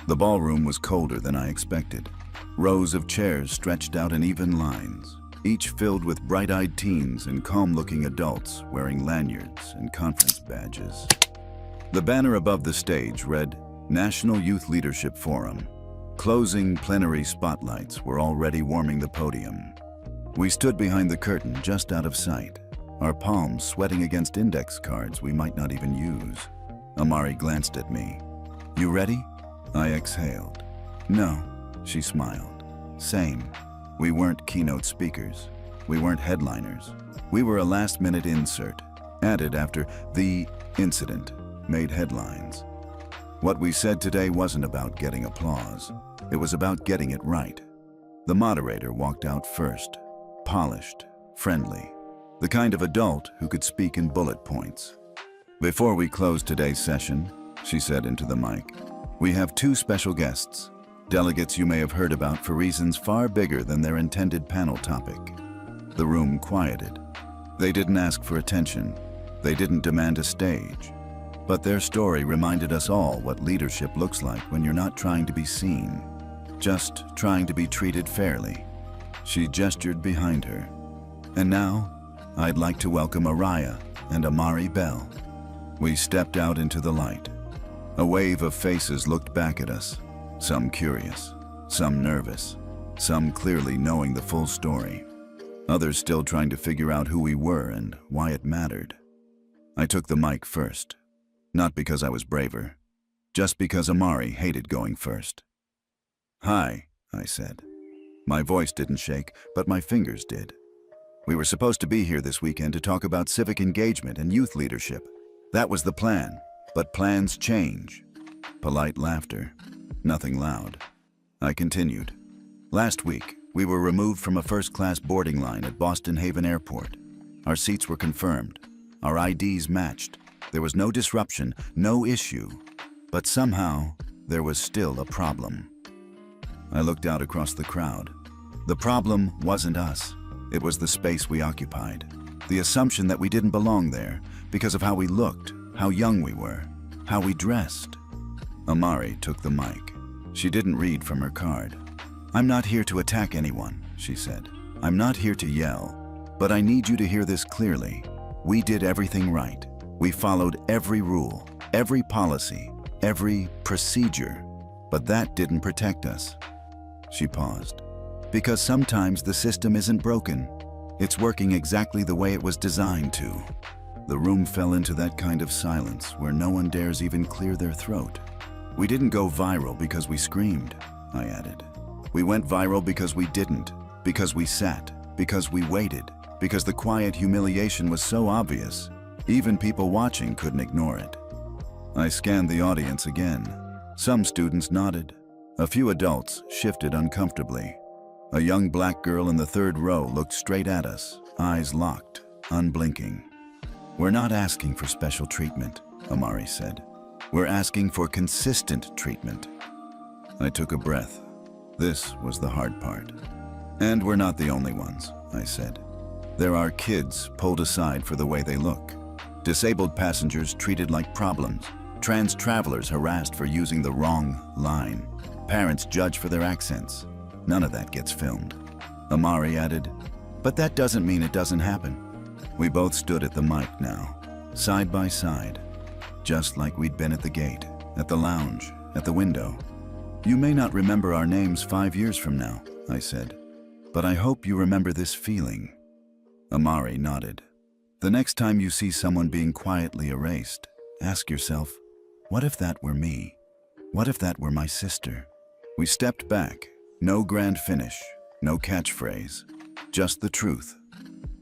The ballroom was colder than I expected. Rows of chairs stretched out in even lines, each filled with bright-eyed teens and calm-looking adults wearing lanyards and conference badges. The banner above the stage read, "National Youth Leadership Forum." Closing plenary spotlights were already warming the podium. We stood behind the curtain just out of sight, our palms sweating against index cards we might not even use. Amari glanced at me. "You ready?" I exhaled. "No," she smiled. "Same. We weren't keynote speakers. We weren't headliners. We were a last-minute insert, added after the incident made headlines. What we said today wasn't about getting applause. It was about getting it right." The moderator walked out first, polished, friendly, the kind of adult who could speak in bullet points. "Before we close today's session," she said into the mic, "we have two special guests, delegates you may have heard about for reasons far bigger than their intended panel topic." The room quieted. They didn't ask for attention. They didn't demand a stage. But their story reminded us all what leadership looks like when you're not trying to be seen, just trying to be treated fairly. She gestured behind her. "And now, I'd like to welcome Araya and Amari Bell." We stepped out into the light. A wave of faces looked back at us, some curious, some nervous, some clearly knowing the full story, others still trying to figure out who we were and why it mattered. I took the mic first. Not because I was braver, just because Amari hated going first. "Hi," I said. My voice didn't shake, but my fingers did. "We were supposed to be here this weekend to talk about civic engagement and youth leadership. That was the plan, but plans change." Polite laughter, nothing loud. I continued. "Last week, we were removed from a first-class boarding line at Boston Haven Airport. Our seats were confirmed. Our IDs matched. There was no disruption, no issue, but somehow there was still a problem." I looked out across the crowd. The problem wasn't us. It was the space we occupied. The assumption that we didn't belong there because of how we looked, how young we were, how we dressed. Amari took the mic. She didn't read from her card. "I'm not here to attack anyone," she said. "I'm not here to yell, but I need you to hear this clearly. We did everything right. We followed every rule, every policy, every procedure, but that didn't protect us. She paused. Because sometimes the system isn't broken. It's working exactly the way it was designed to. The room fell into that kind of silence where no one dares even clear their throat. We didn't go viral because we screamed, I added. We went viral because we didn't, because we sat, because we waited, because the quiet humiliation was so obvious, even people watching couldn't ignore it. I scanned the audience again. Some students nodded. A few adults shifted uncomfortably. A young black girl in the third row looked straight at us, eyes locked, unblinking. We're not asking for special treatment, Amari said. We're asking for consistent treatment. I took a breath. This was the hard part. And we're not the only ones, I said. There are kids pulled aside for the way they look. Disabled passengers treated like problems. Trans travelers harassed for using the wrong line. Parents judged for their accents. None of that gets filmed. Amari added, but that doesn't mean it doesn't happen. We both stood at the mic now, side by side, just like we'd been at the gate, at the lounge, at the window. You may not remember our names 5 years from now, I said, but I hope you remember this feeling. Amari nodded. The next time you see someone being quietly erased, ask yourself, what if that were me? What if that were my sister? We stepped back. No grand finish, no catchphrase, just the truth.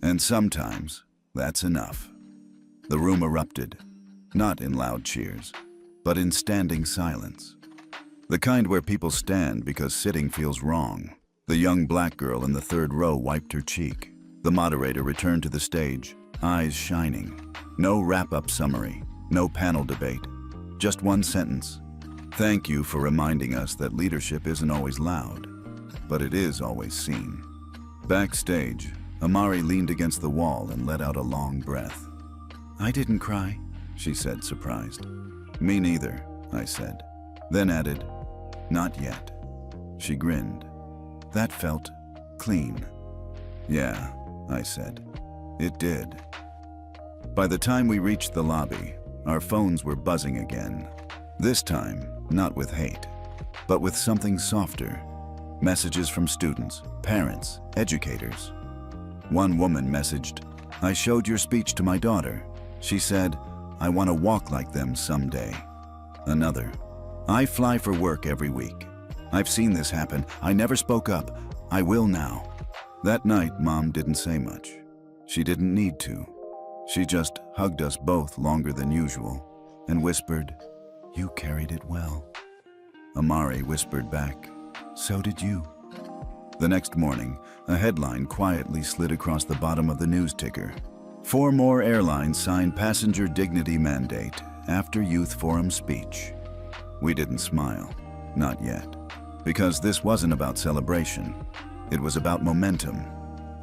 And sometimes, that's enough. The room erupted, not in loud cheers, but in standing silence. The kind where people stand because sitting feels wrong. The young black girl in the third row wiped her cheek. The moderator returned to the stage, eyes shining. No wrap-up summary, no panel debate, just one sentence. Thank you for reminding us that leadership isn't always loud, but it is always seen. Backstage, Amari leaned against the wall and let out a long breath. I didn't cry, she said, surprised. Me neither, I said, then added, not yet. She grinned. That felt clean. Yeah, I said, it did. By the time we reached the lobby, our phones were buzzing again. This time, not with hate, but with something softer. Messages from students, parents, educators. One woman messaged, I showed your speech to my daughter. She said, I want to walk like them someday. Another, I fly for work every week. I've seen this happen. I never spoke up. I will now. That night, Mom didn't say much. She didn't need to. She just hugged us both longer than usual and whispered, you carried it well. Amari whispered back, so did you. The next morning, a headline quietly slid across the bottom of the news ticker. 4 more airlines signed passenger dignity mandate after Youth Forum speech. We didn't smile, not yet, because this wasn't about celebration. It was about momentum,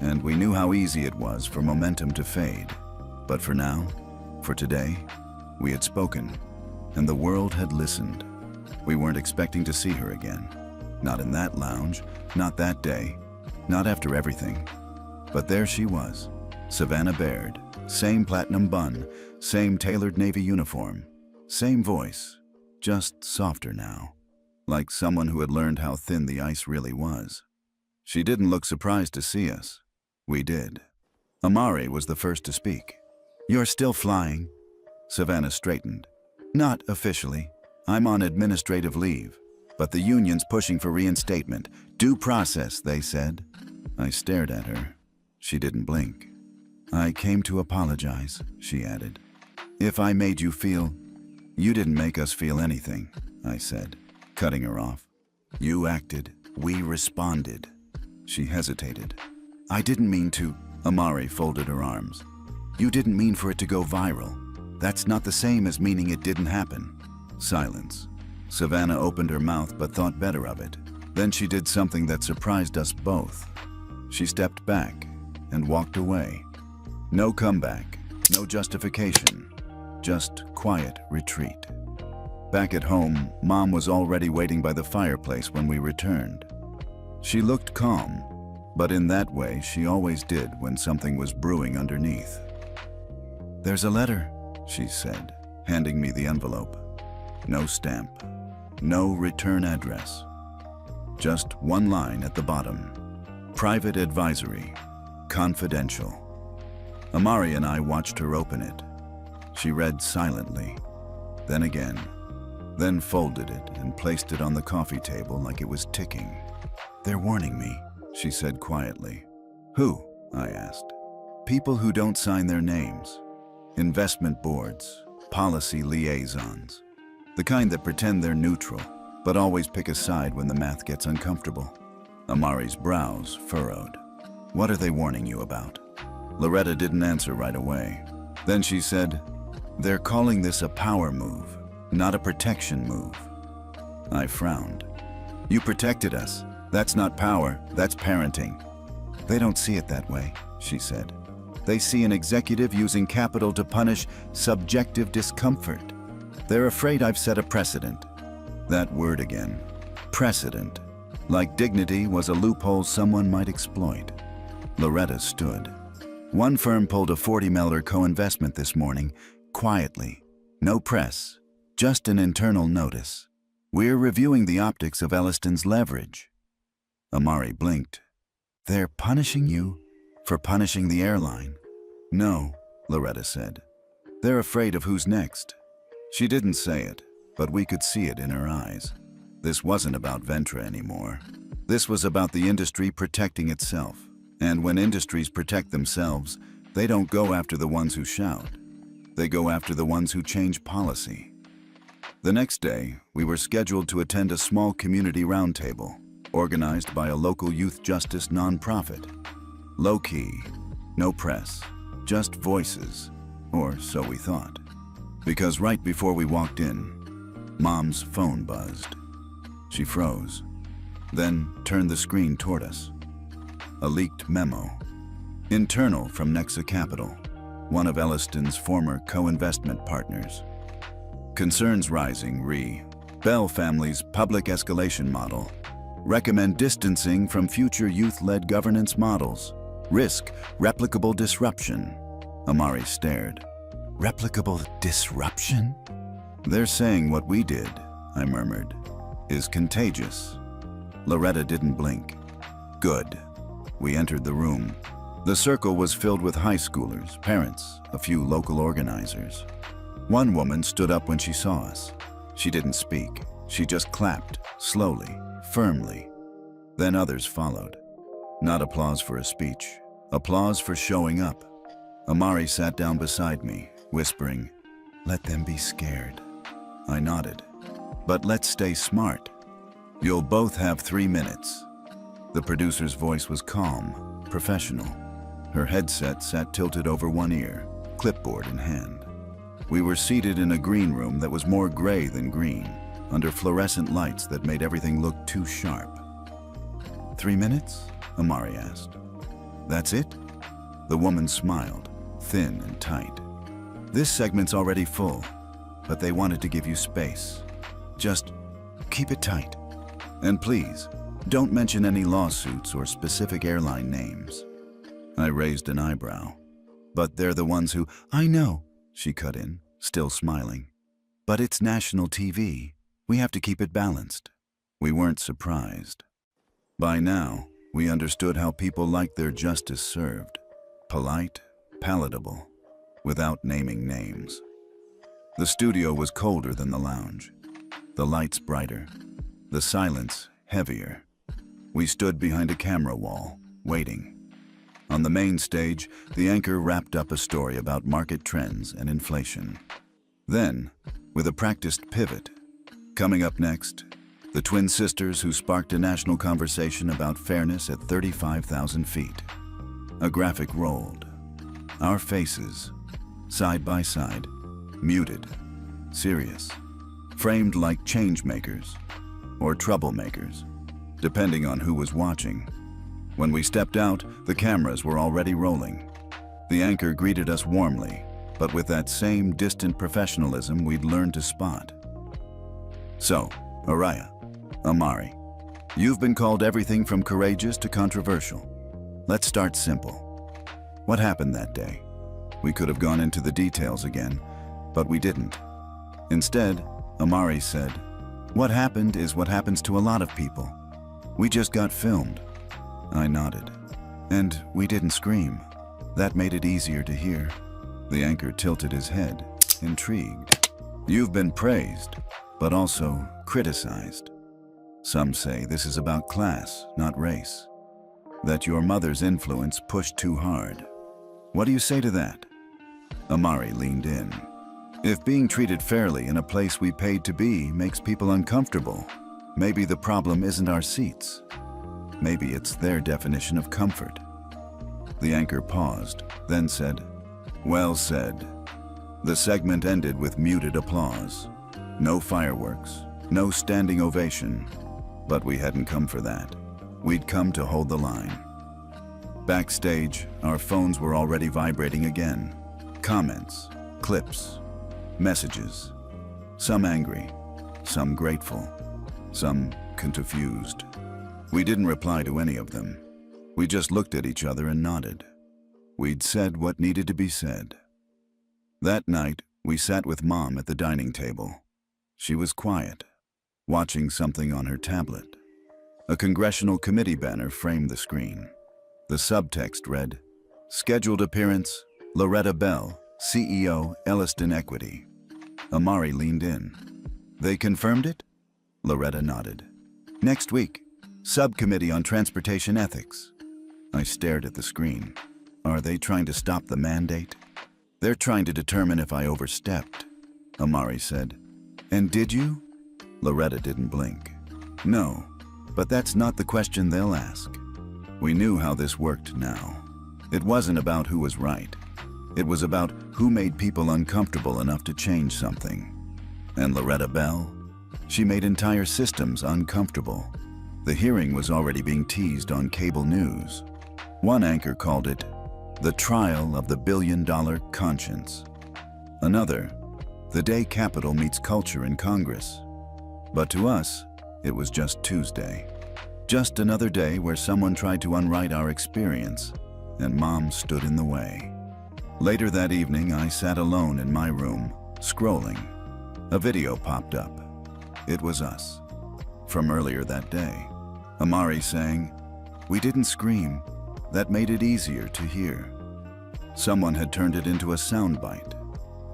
and we knew how easy it was for momentum to fade. But for now, for today, we had spoken. And the world had listened. We weren't expecting to see her again. Not in that lounge, not that day, not after everything. But there she was, Savannah Baird, same platinum bun, same tailored Navy uniform, same voice, just softer now, like someone who had learned how thin the ice really was. She didn't look surprised to see us. We did. Amari was the first to speak. You're still flying? Savannah straightened. Not officially. I'm on administrative leave, but the union's pushing for reinstatement. Due process, they said. I stared at her. She didn't blink. I came to apologize, she added. If I made you feel... You didn't make us feel anything, I said, cutting her off. You acted. We responded. She hesitated. I didn't mean to... Amari folded her arms. You didn't mean for it to go viral. That's not the same as meaning it didn't happen. Silence. Savannah opened her mouth but thought better of it. Then she did something that surprised us both. She stepped back and walked away. No comeback, no justification, just quiet retreat. Back at home, Mom was already waiting by the fireplace when we returned. She looked calm, but in that way she always did when something was brewing underneath. There's a letter, she said, handing me the envelope. no stamp, no return address. Just one line at the bottom. Private advisory, confidential. Amari and I watched her open it. She read silently, then again, then folded it and placed it on the coffee table like it was ticking. "They're warning me," she said quietly. "Who?" I asked. "People who don't sign their names. Investment boards, policy liaisons. The kind that pretend they're neutral, but always pick a side when the math gets uncomfortable." Amari's brows furrowed. "What are they warning you about?" Loretta didn't answer right away. Then she said, "They're calling this a power move, not a protection move." I frowned. "You protected us. That's not power, that's parenting." "They don't see it that way," she said. "They see an executive using capital to punish subjective discomfort. They're afraid I've set a precedent." That word again. Precedent. Like dignity was a loophole someone might exploit. Loretta stood. "One firm pulled a $40 million co-investment this morning, quietly. No press, just an internal notice. We're reviewing the optics of Elliston's leverage." Amari blinked. "They're punishing you for punishing the airline?" "No," Loretta said. "They're afraid of who's next." She didn't say it, but we could see it in her eyes. This wasn't about Ventra anymore. This was about the industry protecting itself. And when industries protect themselves, they don't go after the ones who shout. They go after the ones who change policy. The next day, we were scheduled to attend a small community roundtable, organized by a local youth justice nonprofit. Low-key, no press, just voices, or so we thought. Because right before we walked in, Mom's phone buzzed. She froze, then turned the screen toward us. A leaked memo. Internal from Nexa Capital, one of Elliston's former co-investment partners. "Concerns rising re. Bell family's public escalation model. Recommend distancing from future youth-led governance models. Risk replicable disruption." Amari stared. "Replicable disruption?" "They're saying what we did," I murmured, "is contagious." Loretta didn't blink. "Good." We entered the room. The circle was filled with high schoolers, parents, a few local organizers. One woman stood up when she saw us. She didn't speak. She just clapped, slowly, firmly. Then others followed. Not applause for a speech, applause for showing up. Amari sat down beside me, whispering, "Let them be scared." I nodded. "But let's stay smart. You'll both have 3 minutes." The producer's voice was calm, professional. Her headset sat tilted over one ear, clipboard in hand. We were seated in a green room that was more gray than green, under fluorescent lights that made everything look too sharp. 3 minutes? Amari asked. "That's it?" The woman smiled, thin and tight. "This segment's already full, but they wanted to give you space. Just keep it tight. And please, don't mention any lawsuits or specific airline names." I raised an eyebrow. "But they're the ones who—" "I know," she cut in, still smiling. "But it's national TV. We have to keep it balanced." We weren't surprised. By now, we understood how people liked their justice served. Polite, palatable, without naming names. The studio was colder than the lounge. The lights brighter. The silence heavier. We stood behind a camera wall, waiting. On the main stage, the anchor wrapped up a story about market trends and inflation. Then, with a practiced pivot, coming up next, the twin sisters who sparked a national conversation about fairness at 35,000 feet. A graphic rolled. Our faces, side by side, muted, serious, framed like change makers or troublemakers, depending on who was watching. When we stepped out, the cameras were already rolling. The anchor greeted us warmly, but with that same distant professionalism we'd learned to spot. "So, Araya, Amari, you've been called everything from courageous to controversial. Let's start simple. What happened that day?" We could have gone into the details again, but we didn't. Instead, Amari said, "What happened is what happens to a lot of people. We just got filmed." I nodded. "And we didn't scream. That made it easier to hear." The anchor tilted his head, intrigued. "You've been praised, but also criticized. Some say this is about class, not race. That your mother's influence pushed too hard. What do you say to that?" Amari leaned in. "If being treated fairly in a place we paid to be makes people uncomfortable, maybe the problem isn't our seats. Maybe it's their definition of comfort." The anchor paused, then said, "Well said." The segment ended with muted applause. No fireworks, no standing ovation. But we hadn't come for that. We'd come to hold the line. Backstage, our phones were already vibrating again. Comments, clips, messages. Some angry, some grateful, some confused. We didn't reply to any of them. We just looked at each other and nodded. We'd said what needed to be said. That night, we sat with Mom at the dining table. She was quiet, watching something on her tablet. A congressional committee banner framed the screen. The subtext read, "Scheduled appearance, Loretta Bell, CEO, Elliston Equity." Amari leaned in. "They confirmed it?" Loretta nodded. "Next week, Subcommittee on Transportation Ethics." I stared at the screen. Are they trying to stop the mandate? "They're trying to determine if I overstepped," Amari said. "And did you?" Loretta didn't blink. "No, but that's not the question they'll ask." We knew how this worked now. It wasn't about who was right. It was about who made people uncomfortable enough to change something. And Loretta Bell? She made entire systems uncomfortable. The hearing was already being teased on cable news. One anchor called it the trial of the billion-dollar conscience. Another, the day Capitol meets culture in Congress. But to us, it was just Tuesday. Just another day where someone tried to unwrite our experience, and Mom stood in the way. Later that evening, I sat alone in my room, scrolling. A video popped up. It was us. From earlier that day. Amari saying, "We didn't scream. That made it easier to hear." Someone had turned it into a soundbite.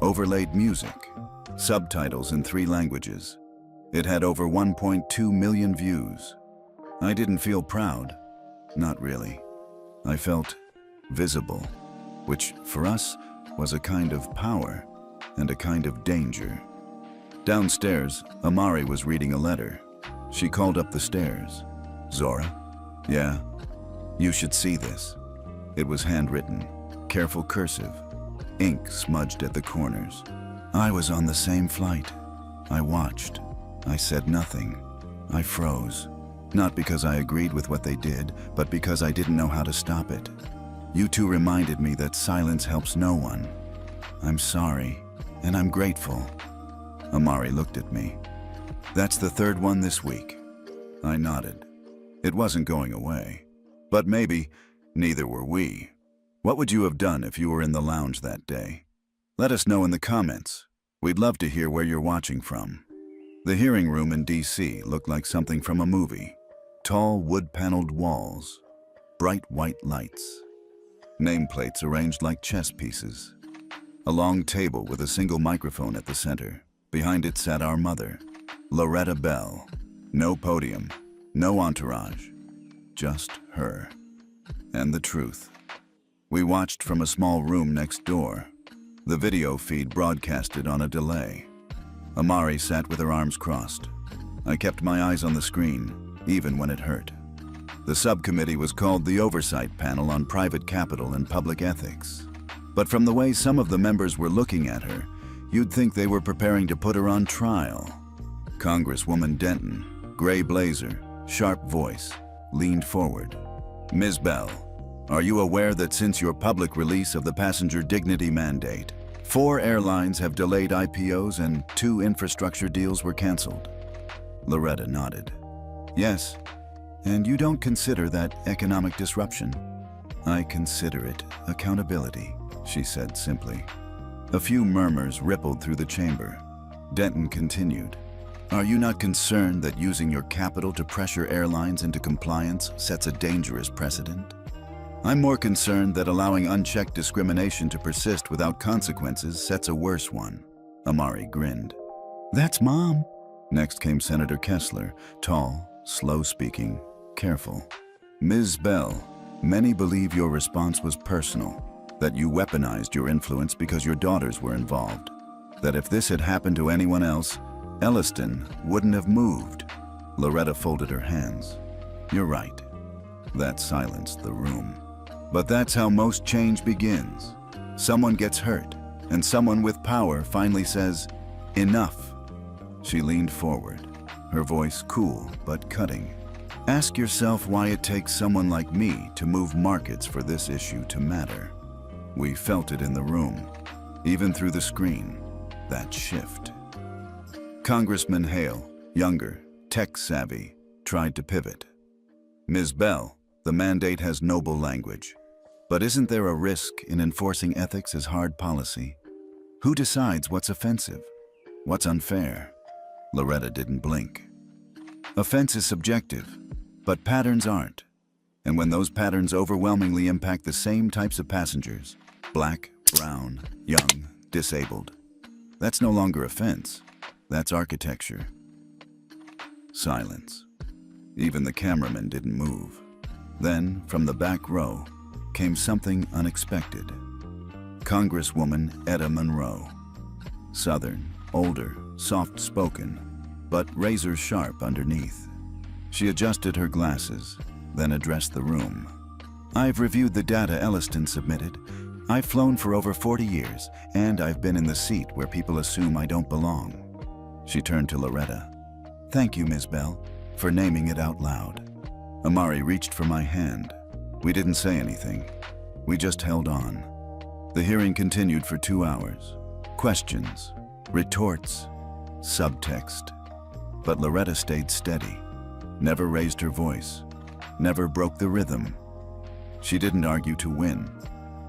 Overlaid music. Subtitles in 3 languages. It had over 1.2 million views. I didn't feel proud. Not really. I felt visible, which for us was a kind of power and a kind of danger. Downstairs, Amari was reading a letter. She called up the stairs. "Zora?" "Yeah." "You should see this." It was handwritten, careful cursive, ink smudged at the corners. "I was on the same flight. I watched. I said nothing. I froze. Not because I agreed with what they did, but because I didn't know how to stop it. You two reminded me that silence helps no one. I'm sorry, and I'm grateful." Amari looked at me. "That's the 3rd one this week." I nodded. It wasn't going away. But maybe neither were we. What would you have done if you were in the lounge that day? Let us know in the comments. We'd love to hear where you're watching from. The hearing room in DC looked like something from a movie. Tall wood-paneled walls, bright white lights, nameplates arranged like chess pieces. A long table with a single microphone at the center. Behind it sat our mother, Loretta Bell. No podium, no entourage, just her. And the truth. We watched from a small room next door. The video feed broadcasted on a delay. Amari sat with her arms crossed. I kept my eyes on the screen, even when it hurt. The subcommittee was called the Oversight Panel on Private Capital and Public Ethics. But from the way some of the members were looking at her, you'd think they were preparing to put her on trial. Congresswoman Denton, gray blazer, sharp voice, leaned forward. "Ms. Bell, are you aware that since your public release of the passenger dignity mandate, 4 airlines have delayed IPOs and 2 infrastructure deals were canceled?" Loretta nodded. "Yes. And you don't consider that economic disruption?" "I consider it accountability," she said simply. A few murmurs rippled through the chamber. Denton continued, "Are you not concerned that using your capital to pressure airlines into compliance sets a dangerous precedent? I'm more concerned that allowing unchecked discrimination to persist without consequences sets a worse one." Amari grinned. "That's Mom." Next came Senator Kessler, tall, slow-speaking, careful. "Ms. Bell, many believe your response was personal, that you weaponized your influence because your daughters were involved, that if this had happened to anyone else, Elliston wouldn't have moved." Loretta folded her hands. "You're right." That silenced the room. But that's how most change begins. Someone gets hurt, and someone with power finally says, "Enough." She leaned forward, her voice cool but cutting. "Ask yourself why it takes someone like me to move markets for this issue to matter." We felt it in the room, even through the screen, that shift. Congressman Hale, younger, tech-savvy, tried to pivot. "Ms. Bell, the mandate has noble language. But isn't there a risk in enforcing ethics as hard policy? Who decides what's offensive? What's unfair?" Loretta didn't blink. "Offense is subjective, but patterns aren't. And when those patterns overwhelmingly impact the same types of passengers, black, brown, young, disabled, that's no longer offense. That's architecture." Silence. Even the cameraman didn't move. Then, from the back row, came something unexpected. Congresswoman Etta Monroe. Southern, older, soft-spoken, but razor-sharp underneath. She adjusted her glasses, then addressed the room. "I've reviewed the data Elliston submitted. I've flown for over 40 years, and I've been in the seat where people assume I don't belong." She turned to Loretta. "Thank you, Ms. Bell, for naming it out loud." Amari reached for my hand. We didn't say anything. We just held on. The hearing continued for 2 hours. Questions, retorts, subtext. But Loretta stayed steady, never raised her voice, never broke the rhythm. She didn't argue to win.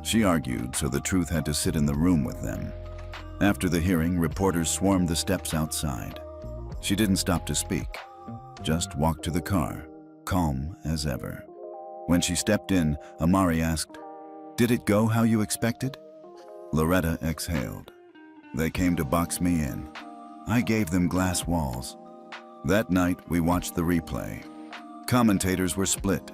She argued so the truth had to sit in the room with them. After the hearing, reporters swarmed the steps outside. She didn't stop to speak, just walked to the car, calm as ever. When she stepped in, Amari asked, "Did it go how you expected?" Loretta exhaled. "They came to box me in. I gave them glass walls." That night, we watched the replay. Commentators were split.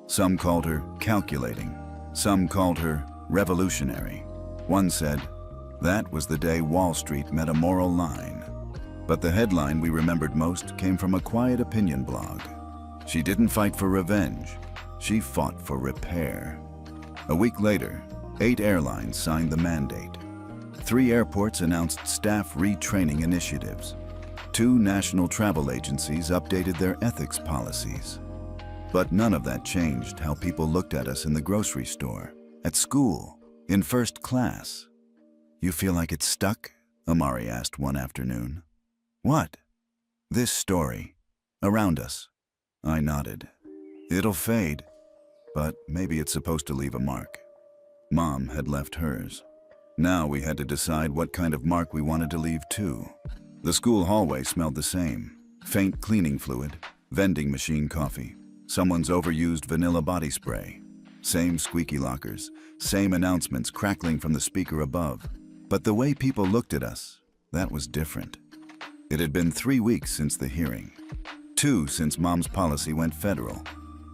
Some called her calculating. Some called her revolutionary. One said, "That was the day Wall Street met a moral line." But the headline we remembered most came from a quiet opinion blog. "She didn't fight for revenge. She fought for repair." A week later, 8 airlines signed the mandate. 3 airports announced staff retraining initiatives. 2 national travel agencies updated their ethics policies. But none of that changed how people looked at us in the grocery store, at school, in first class. "You feel like it's stuck?" Amari asked one afternoon. "What?" "This story. Around us." I nodded. "It'll fade. But maybe it's supposed to leave a mark." Mom had left hers. Now we had to decide what kind of mark we wanted to leave too. The school hallway smelled the same. Faint cleaning fluid, vending machine coffee, someone's overused vanilla body spray. Same squeaky lockers, same announcements crackling from the speaker above. But the way people looked at us, that was different. It had been 3 weeks since the hearing. 2 since Mom's policy went federal.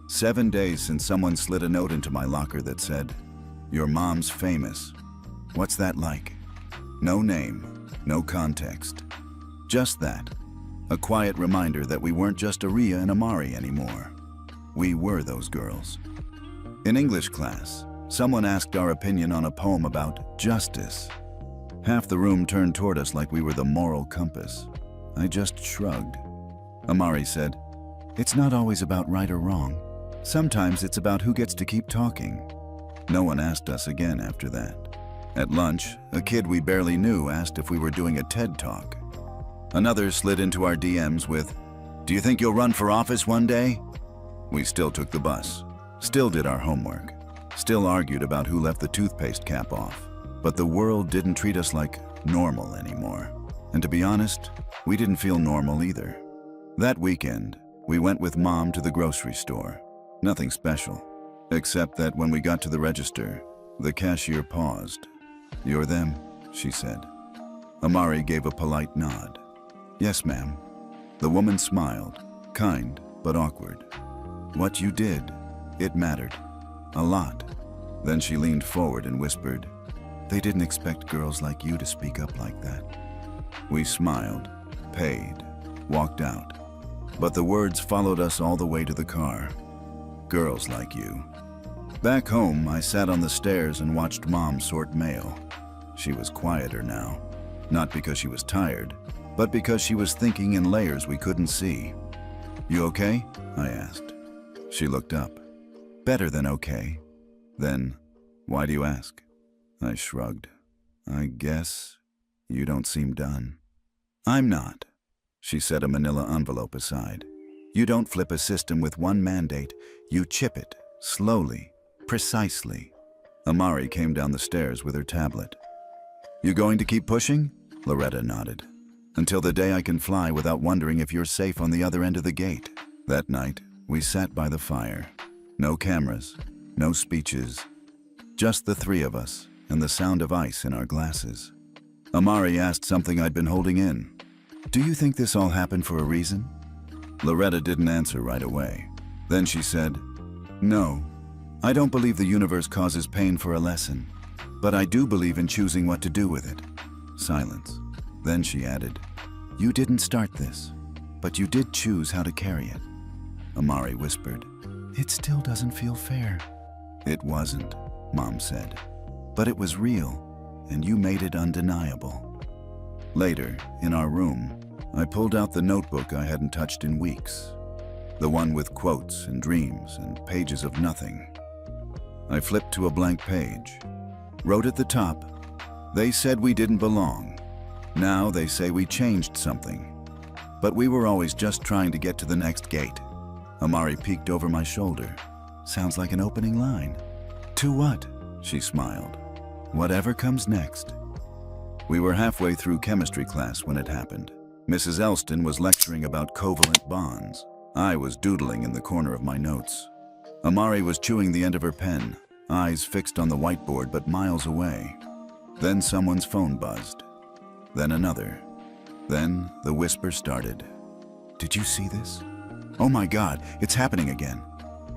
7 days since someone slid a note into my locker that said, "Your mom's famous." What's that like? No name, no context. Just that. A quiet reminder that we weren't just Aria and Amari anymore. We were those girls. In English class, someone asked our opinion on a poem about justice. Half the room turned toward us like we were the moral compass. I just shrugged. Amari said, "It's not always about right or wrong. Sometimes it's about who gets to keep talking." No one asked us again after that. At lunch, a kid we barely knew asked if we were doing a TED Talk. Another slid into our DMs with, "Do you think you'll run for office one day?" We still took the bus, still did our homework, still argued about who left the toothpaste cap off. But the world didn't treat us like normal anymore. And to be honest, we didn't feel normal either. That weekend, we went with Mom to the grocery store. Nothing special, except that when we got to the register, the cashier paused. "You're them," she said. Amari gave a polite nod. "Yes, ma'am." The woman smiled, kind but awkward. "What you did, it mattered. A lot." Then she leaned forward and whispered, "They didn't expect girls like you to speak up like that." We smiled, paid, walked out. But the words followed us all the way to the car. Girls like you. Back home, I sat on the stairs and watched Mom sort mail. She was quieter now, not because she was tired, but because she was thinking in layers we couldn't see. "You okay?" I asked. She looked up. "Better than okay." Then, "Why do you ask?" I shrugged. "I guess you don't seem done." "I'm not." She set a manila envelope aside. "You don't flip a system with one mandate. You chip it, slowly, precisely." Amari came down the stairs with her tablet. "You going to keep pushing?" Loretta nodded. "Until the day I can fly without wondering if you're safe on the other end of the gate." That night, we sat by the fire. No cameras, no speeches. Just the three of us and the sound of ice in our glasses. Amari asked something I'd been holding in. "Do you think this all happened for a reason?" Loretta didn't answer right away. Then she said, "No, I don't believe the universe causes pain for a lesson, but I do believe in choosing what to do with it." Silence. Then she added, "You didn't start this, but you did choose how to carry it." Amari whispered, "It still doesn't feel fair." "It wasn't," Mom said, "but it was real, and you made it undeniable." Later, in our room, I pulled out the notebook I hadn't touched in weeks. The one with quotes and dreams and pages of nothing. I flipped to a blank page. Wrote at the top, "They said we didn't belong. Now they say we changed something. But we were always just trying to get to the next gate." Amari peeked over my shoulder. "Sounds like an opening line." "To what?" She smiled. "Whatever comes next." We were halfway through chemistry class when it happened. Mrs. Elston was lecturing about covalent bonds. I was doodling in the corner of my notes. Amari was chewing the end of her pen, eyes fixed on the whiteboard but miles away. Then someone's phone buzzed. Then another. Then the whisper started. "Did you see this? Oh my God, it's happening again.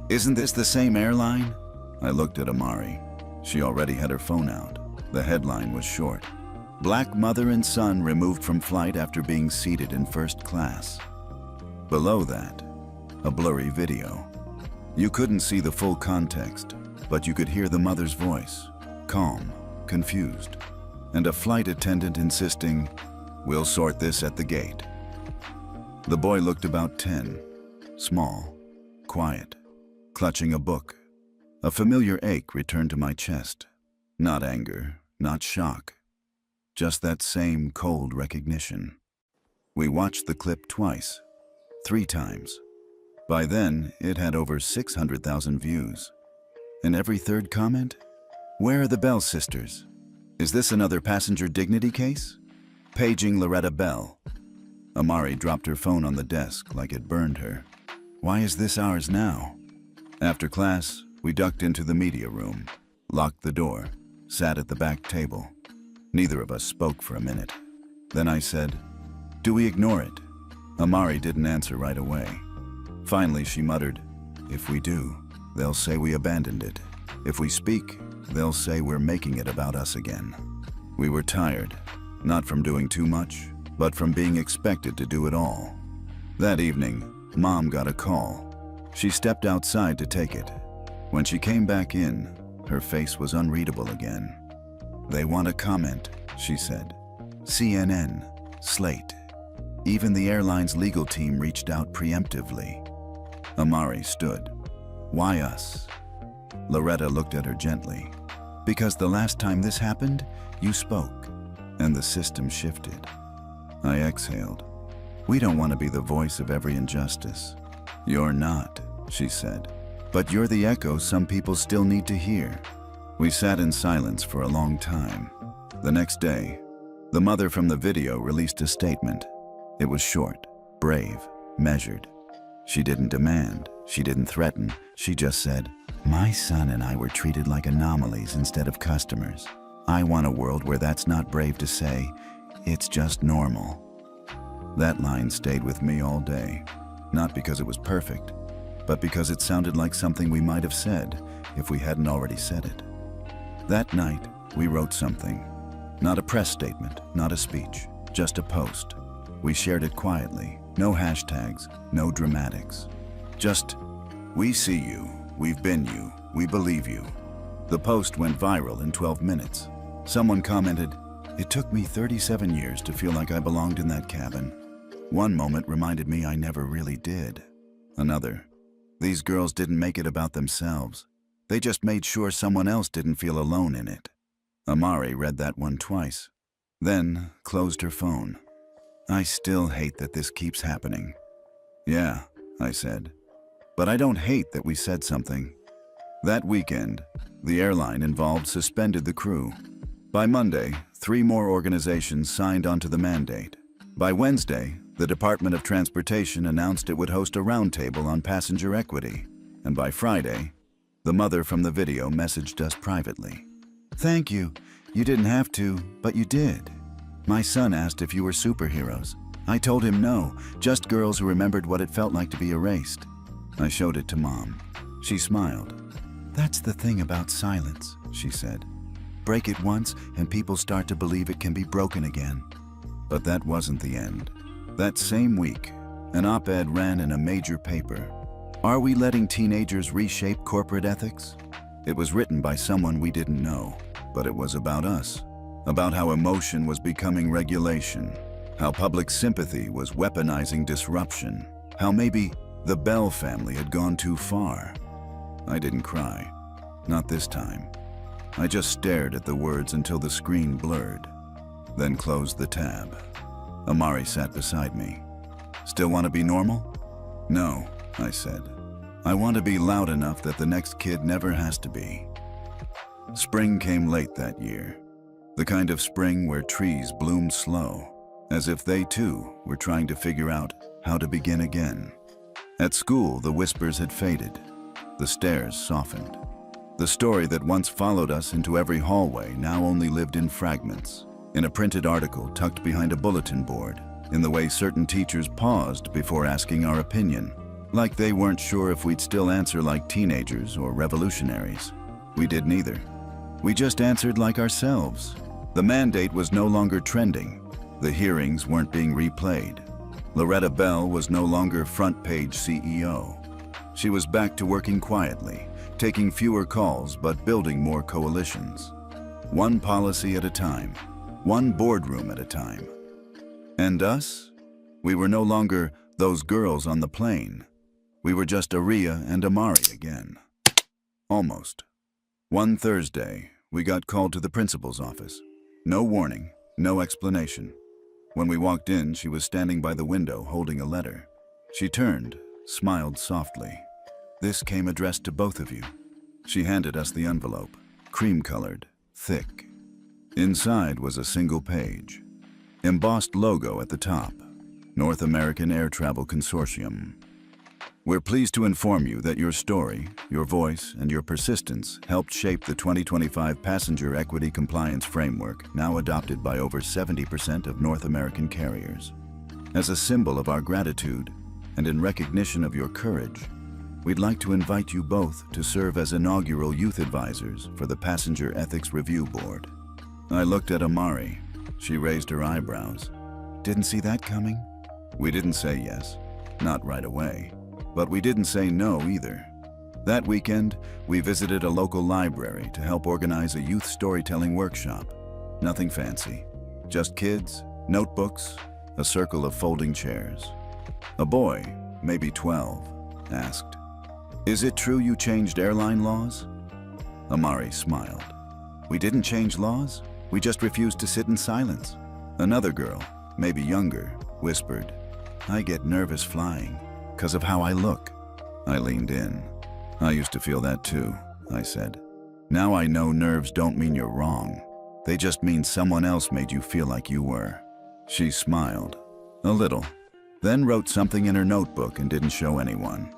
Isn't this the same airline?" I looked at Amari. She already had her phone out. The headline was short. "Black mother and son removed from flight after being seated in first class." Below that, a blurry video. You couldn't see the full context, but you could hear the mother's voice, calm, confused, and a flight attendant insisting, "We'll sort this at the gate." The boy looked about 10, small, quiet, clutching a book. A familiar ache returned to my chest. Not anger, not shock. Just that same cold recognition. We watched the clip twice, 3 times. By then, it had over 600,000 views. And every third comment? "Where are the Bell sisters? Is this another passenger dignity case?" Paging Loretta Bell. Amari dropped her phone on the desk like it burned her. "Why is this ours now?" After class, we ducked into the media room, locked the door, sat at the back table. Neither of us spoke for a minute. Then I said, "Do we ignore it?" Amari didn't answer right away. Finally, she muttered, "If we do, they'll say we abandoned it. If we speak, they'll say we're making it about us again." We were tired, not from doing too much, but from being expected to do it all. That evening, Mom got a call. She stepped outside to take it. When she came back in, her face was unreadable again. "They want a comment," she said. "CNN, Slate. Even the airline's legal team reached out preemptively." Amari stood. "Why us?" Loretta looked at her gently. "Because the last time this happened, you spoke, and the system shifted." I exhaled. "We don't want to be the voice of every injustice." "You're not," she said. "But you're the echo some people still need to hear." We sat in silence for a long time. The next day, The mother from the video released a statement. It was short, brave, measured. She didn't demand, she didn't threaten, she just said, "My son and I were treated like anomalies instead of customers. I want a world where that's not brave to say, it's just normal." That line stayed with me all day, not because it was perfect, but because it sounded like something we might have said if we hadn't already said it. That night, we wrote something. Not a press statement, not a speech, just a post. We shared it quietly, no hashtags, no dramatics. Just, "We see you, we've been you, we believe you." The post went viral in 12 minutes. Someone commented, "It took me 37 years to feel like I belonged in that cabin." One moment reminded me I never really did. Another, "These girls didn't make it about themselves. They just made sure someone else didn't feel alone in it." Amari read that one twice, then closed her phone. "I still hate that this keeps happening." "Yeah," I said, "but I don't hate that we said something." That weekend, the airline involved suspended the crew. By Monday, 3 more organizations signed onto the mandate. By Wednesday, the Department of Transportation announced it would host a roundtable on passenger equity. And by Friday, the mother from the video messaged us privately. "Thank you. You didn't have to, but you did. My son asked if you were superheroes. I told him no, just girls who remembered what it felt like to be erased." I showed it to Mom. She smiled. "That's the thing about silence," she said. "Break it once and people start to believe it can be broken again." But that wasn't the end. That same week, an op-ed ran in a major paper. "Are we letting teenagers reshape corporate ethics?" It was written by someone we didn't know, but it was about us. About how emotion was becoming regulation, how public sympathy was weaponizing disruption, how maybe the Bell family had gone too far. I didn't cry. Not this time. I just stared at the words until the screen blurred, then closed the tab. Amari sat beside me. "Still want to be normal?" "No," I said. "I want to be loud enough that the next kid never has to be." Spring came late that year. The kind of spring where trees bloomed slow, as if they too were trying to figure out how to begin again. At school, the whispers had faded. The stares softened. The story that once followed us into every hallway now only lived in fragments, in a printed article tucked behind a bulletin board, in the way certain teachers paused before asking our opinion, like they weren't sure if we'd still answer like teenagers or revolutionaries. We did neither. We just answered like ourselves. The mandate was no longer trending. The hearings weren't being replayed. Loretta Bell was no longer front-page CEO. She was back to working quietly, taking fewer calls but building more coalitions. One policy at a time, one boardroom at a time. And us? We were no longer those girls on the plane. We were just Aria and Amari again. Almost. One Thursday, we got called to the principal's office. No warning, no explanation. When we walked in, she was standing by the window holding a letter. She turned, smiled softly. "This came addressed to both of you." She handed us the envelope, cream-colored, thick. Inside was a single page. Embossed logo at the top, North American Air Travel Consortium. "We're pleased to inform you that your story, your voice, and your persistence helped shape the 2025 Passenger Equity Compliance Framework, now adopted by over 70% of North American carriers. As a symbol of our gratitude, and in recognition of your courage, we'd like to invite you both to serve as inaugural youth advisors for the Passenger Ethics Review Board." I looked at Amari. She raised her eyebrows. "Didn't see that coming?" We didn't say yes, not right away. But we didn't say no either. That weekend, we visited a local library to help organize a youth storytelling workshop. Nothing fancy, just kids, notebooks, a circle of folding chairs. A boy, maybe 12, asked, "Is it true you changed airline laws?" Amari smiled. "We didn't change laws, we just refused to sit in silence." Another girl, maybe younger, whispered, "I get nervous flying, 'cause of how I look." I leaned in. "I used to feel that too," I said. "Now I know nerves don't mean you're wrong. They just mean someone else made you feel like you were. She smiled. A little. Then wrote something in her notebook and didn't show anyone.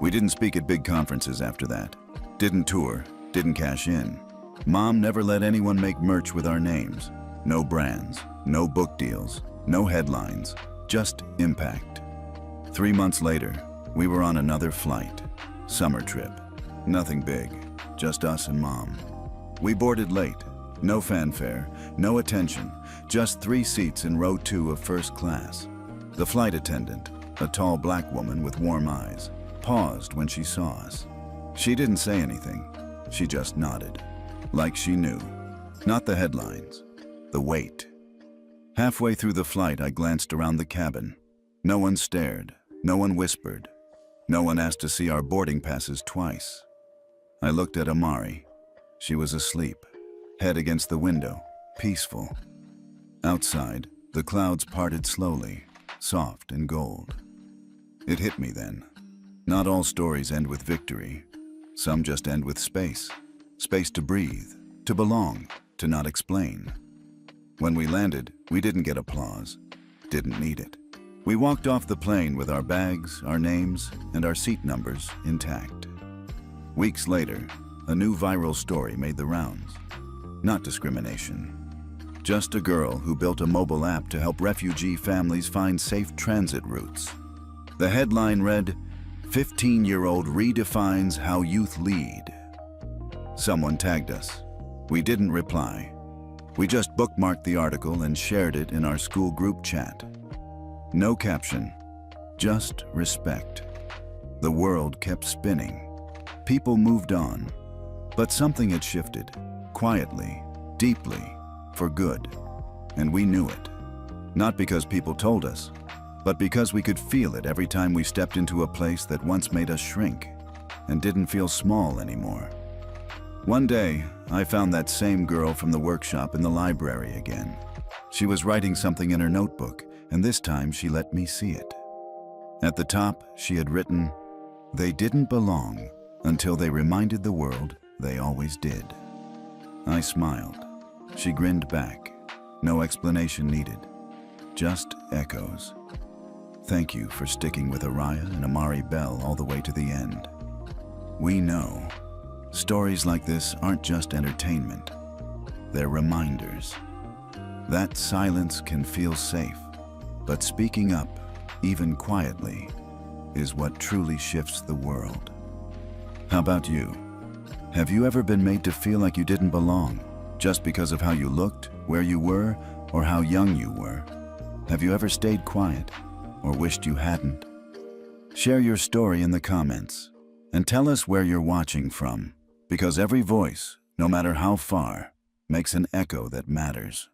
We didn't speak at big conferences after that. Didn't tour, didn't cash in. Mom never let anyone make merch with our names. No brands, no book deals, no headlines, just impact. 3 months later, we were on another flight. Summer trip. Nothing big, just us and Mom. We boarded late. No fanfare, no attention, just 3 seats in row 2 of first class. The flight attendant, a tall black woman with warm eyes, paused when she saw us. She didn't say anything, she just nodded, like she knew. Not the headlines, the weight. Halfway through the flight, I glanced around the cabin. No one stared, no one whispered, no one asked to see our boarding passes twice. I looked at Amari. She was asleep, head against the window, peaceful. Outside, the clouds parted slowly, soft and gold. It hit me then. Not all stories end with victory. Some just end with space. Space to breathe, to belong, to not explain. When we landed, we didn't get applause. Didn't need it. We walked off the plane with our bags, our names, and our seat numbers intact. Weeks later, a new viral story made the rounds. Not discrimination. Just a girl who built a mobile app to help refugee families find safe transit routes. The headline read, "15-year-old redefines how youth lead." Someone tagged us. We didn't reply. We just bookmarked the article and shared it in our school group chat. No caption, just respect. The world kept spinning. People moved on, but something had shifted, quietly, deeply, for good. And we knew it. Not because people told us, but because we could feel it every time we stepped into a place that once made us shrink and didn't feel small anymore. One day, I found that same girl from the workshop in the library again. She was writing something in her notebook, and this time she let me see it. At the top, she had written, "They didn't belong until they reminded the world they always did." I smiled. She grinned back. No explanation needed. Just echoes. Thank you for sticking with Araya and Amari Bell all the way to the end. We know. Stories like this aren't just entertainment. They're reminders. That silence can feel safe, but speaking up, even quietly, is what truly shifts the world. How about you? Have you ever been made to feel like you didn't belong, just because of how you looked, where you were, or how young you were? Have you ever stayed quiet, or wished you hadn't? Share your story in the comments, and tell us where you're watching from, because every voice, no matter how far, makes an echo that matters.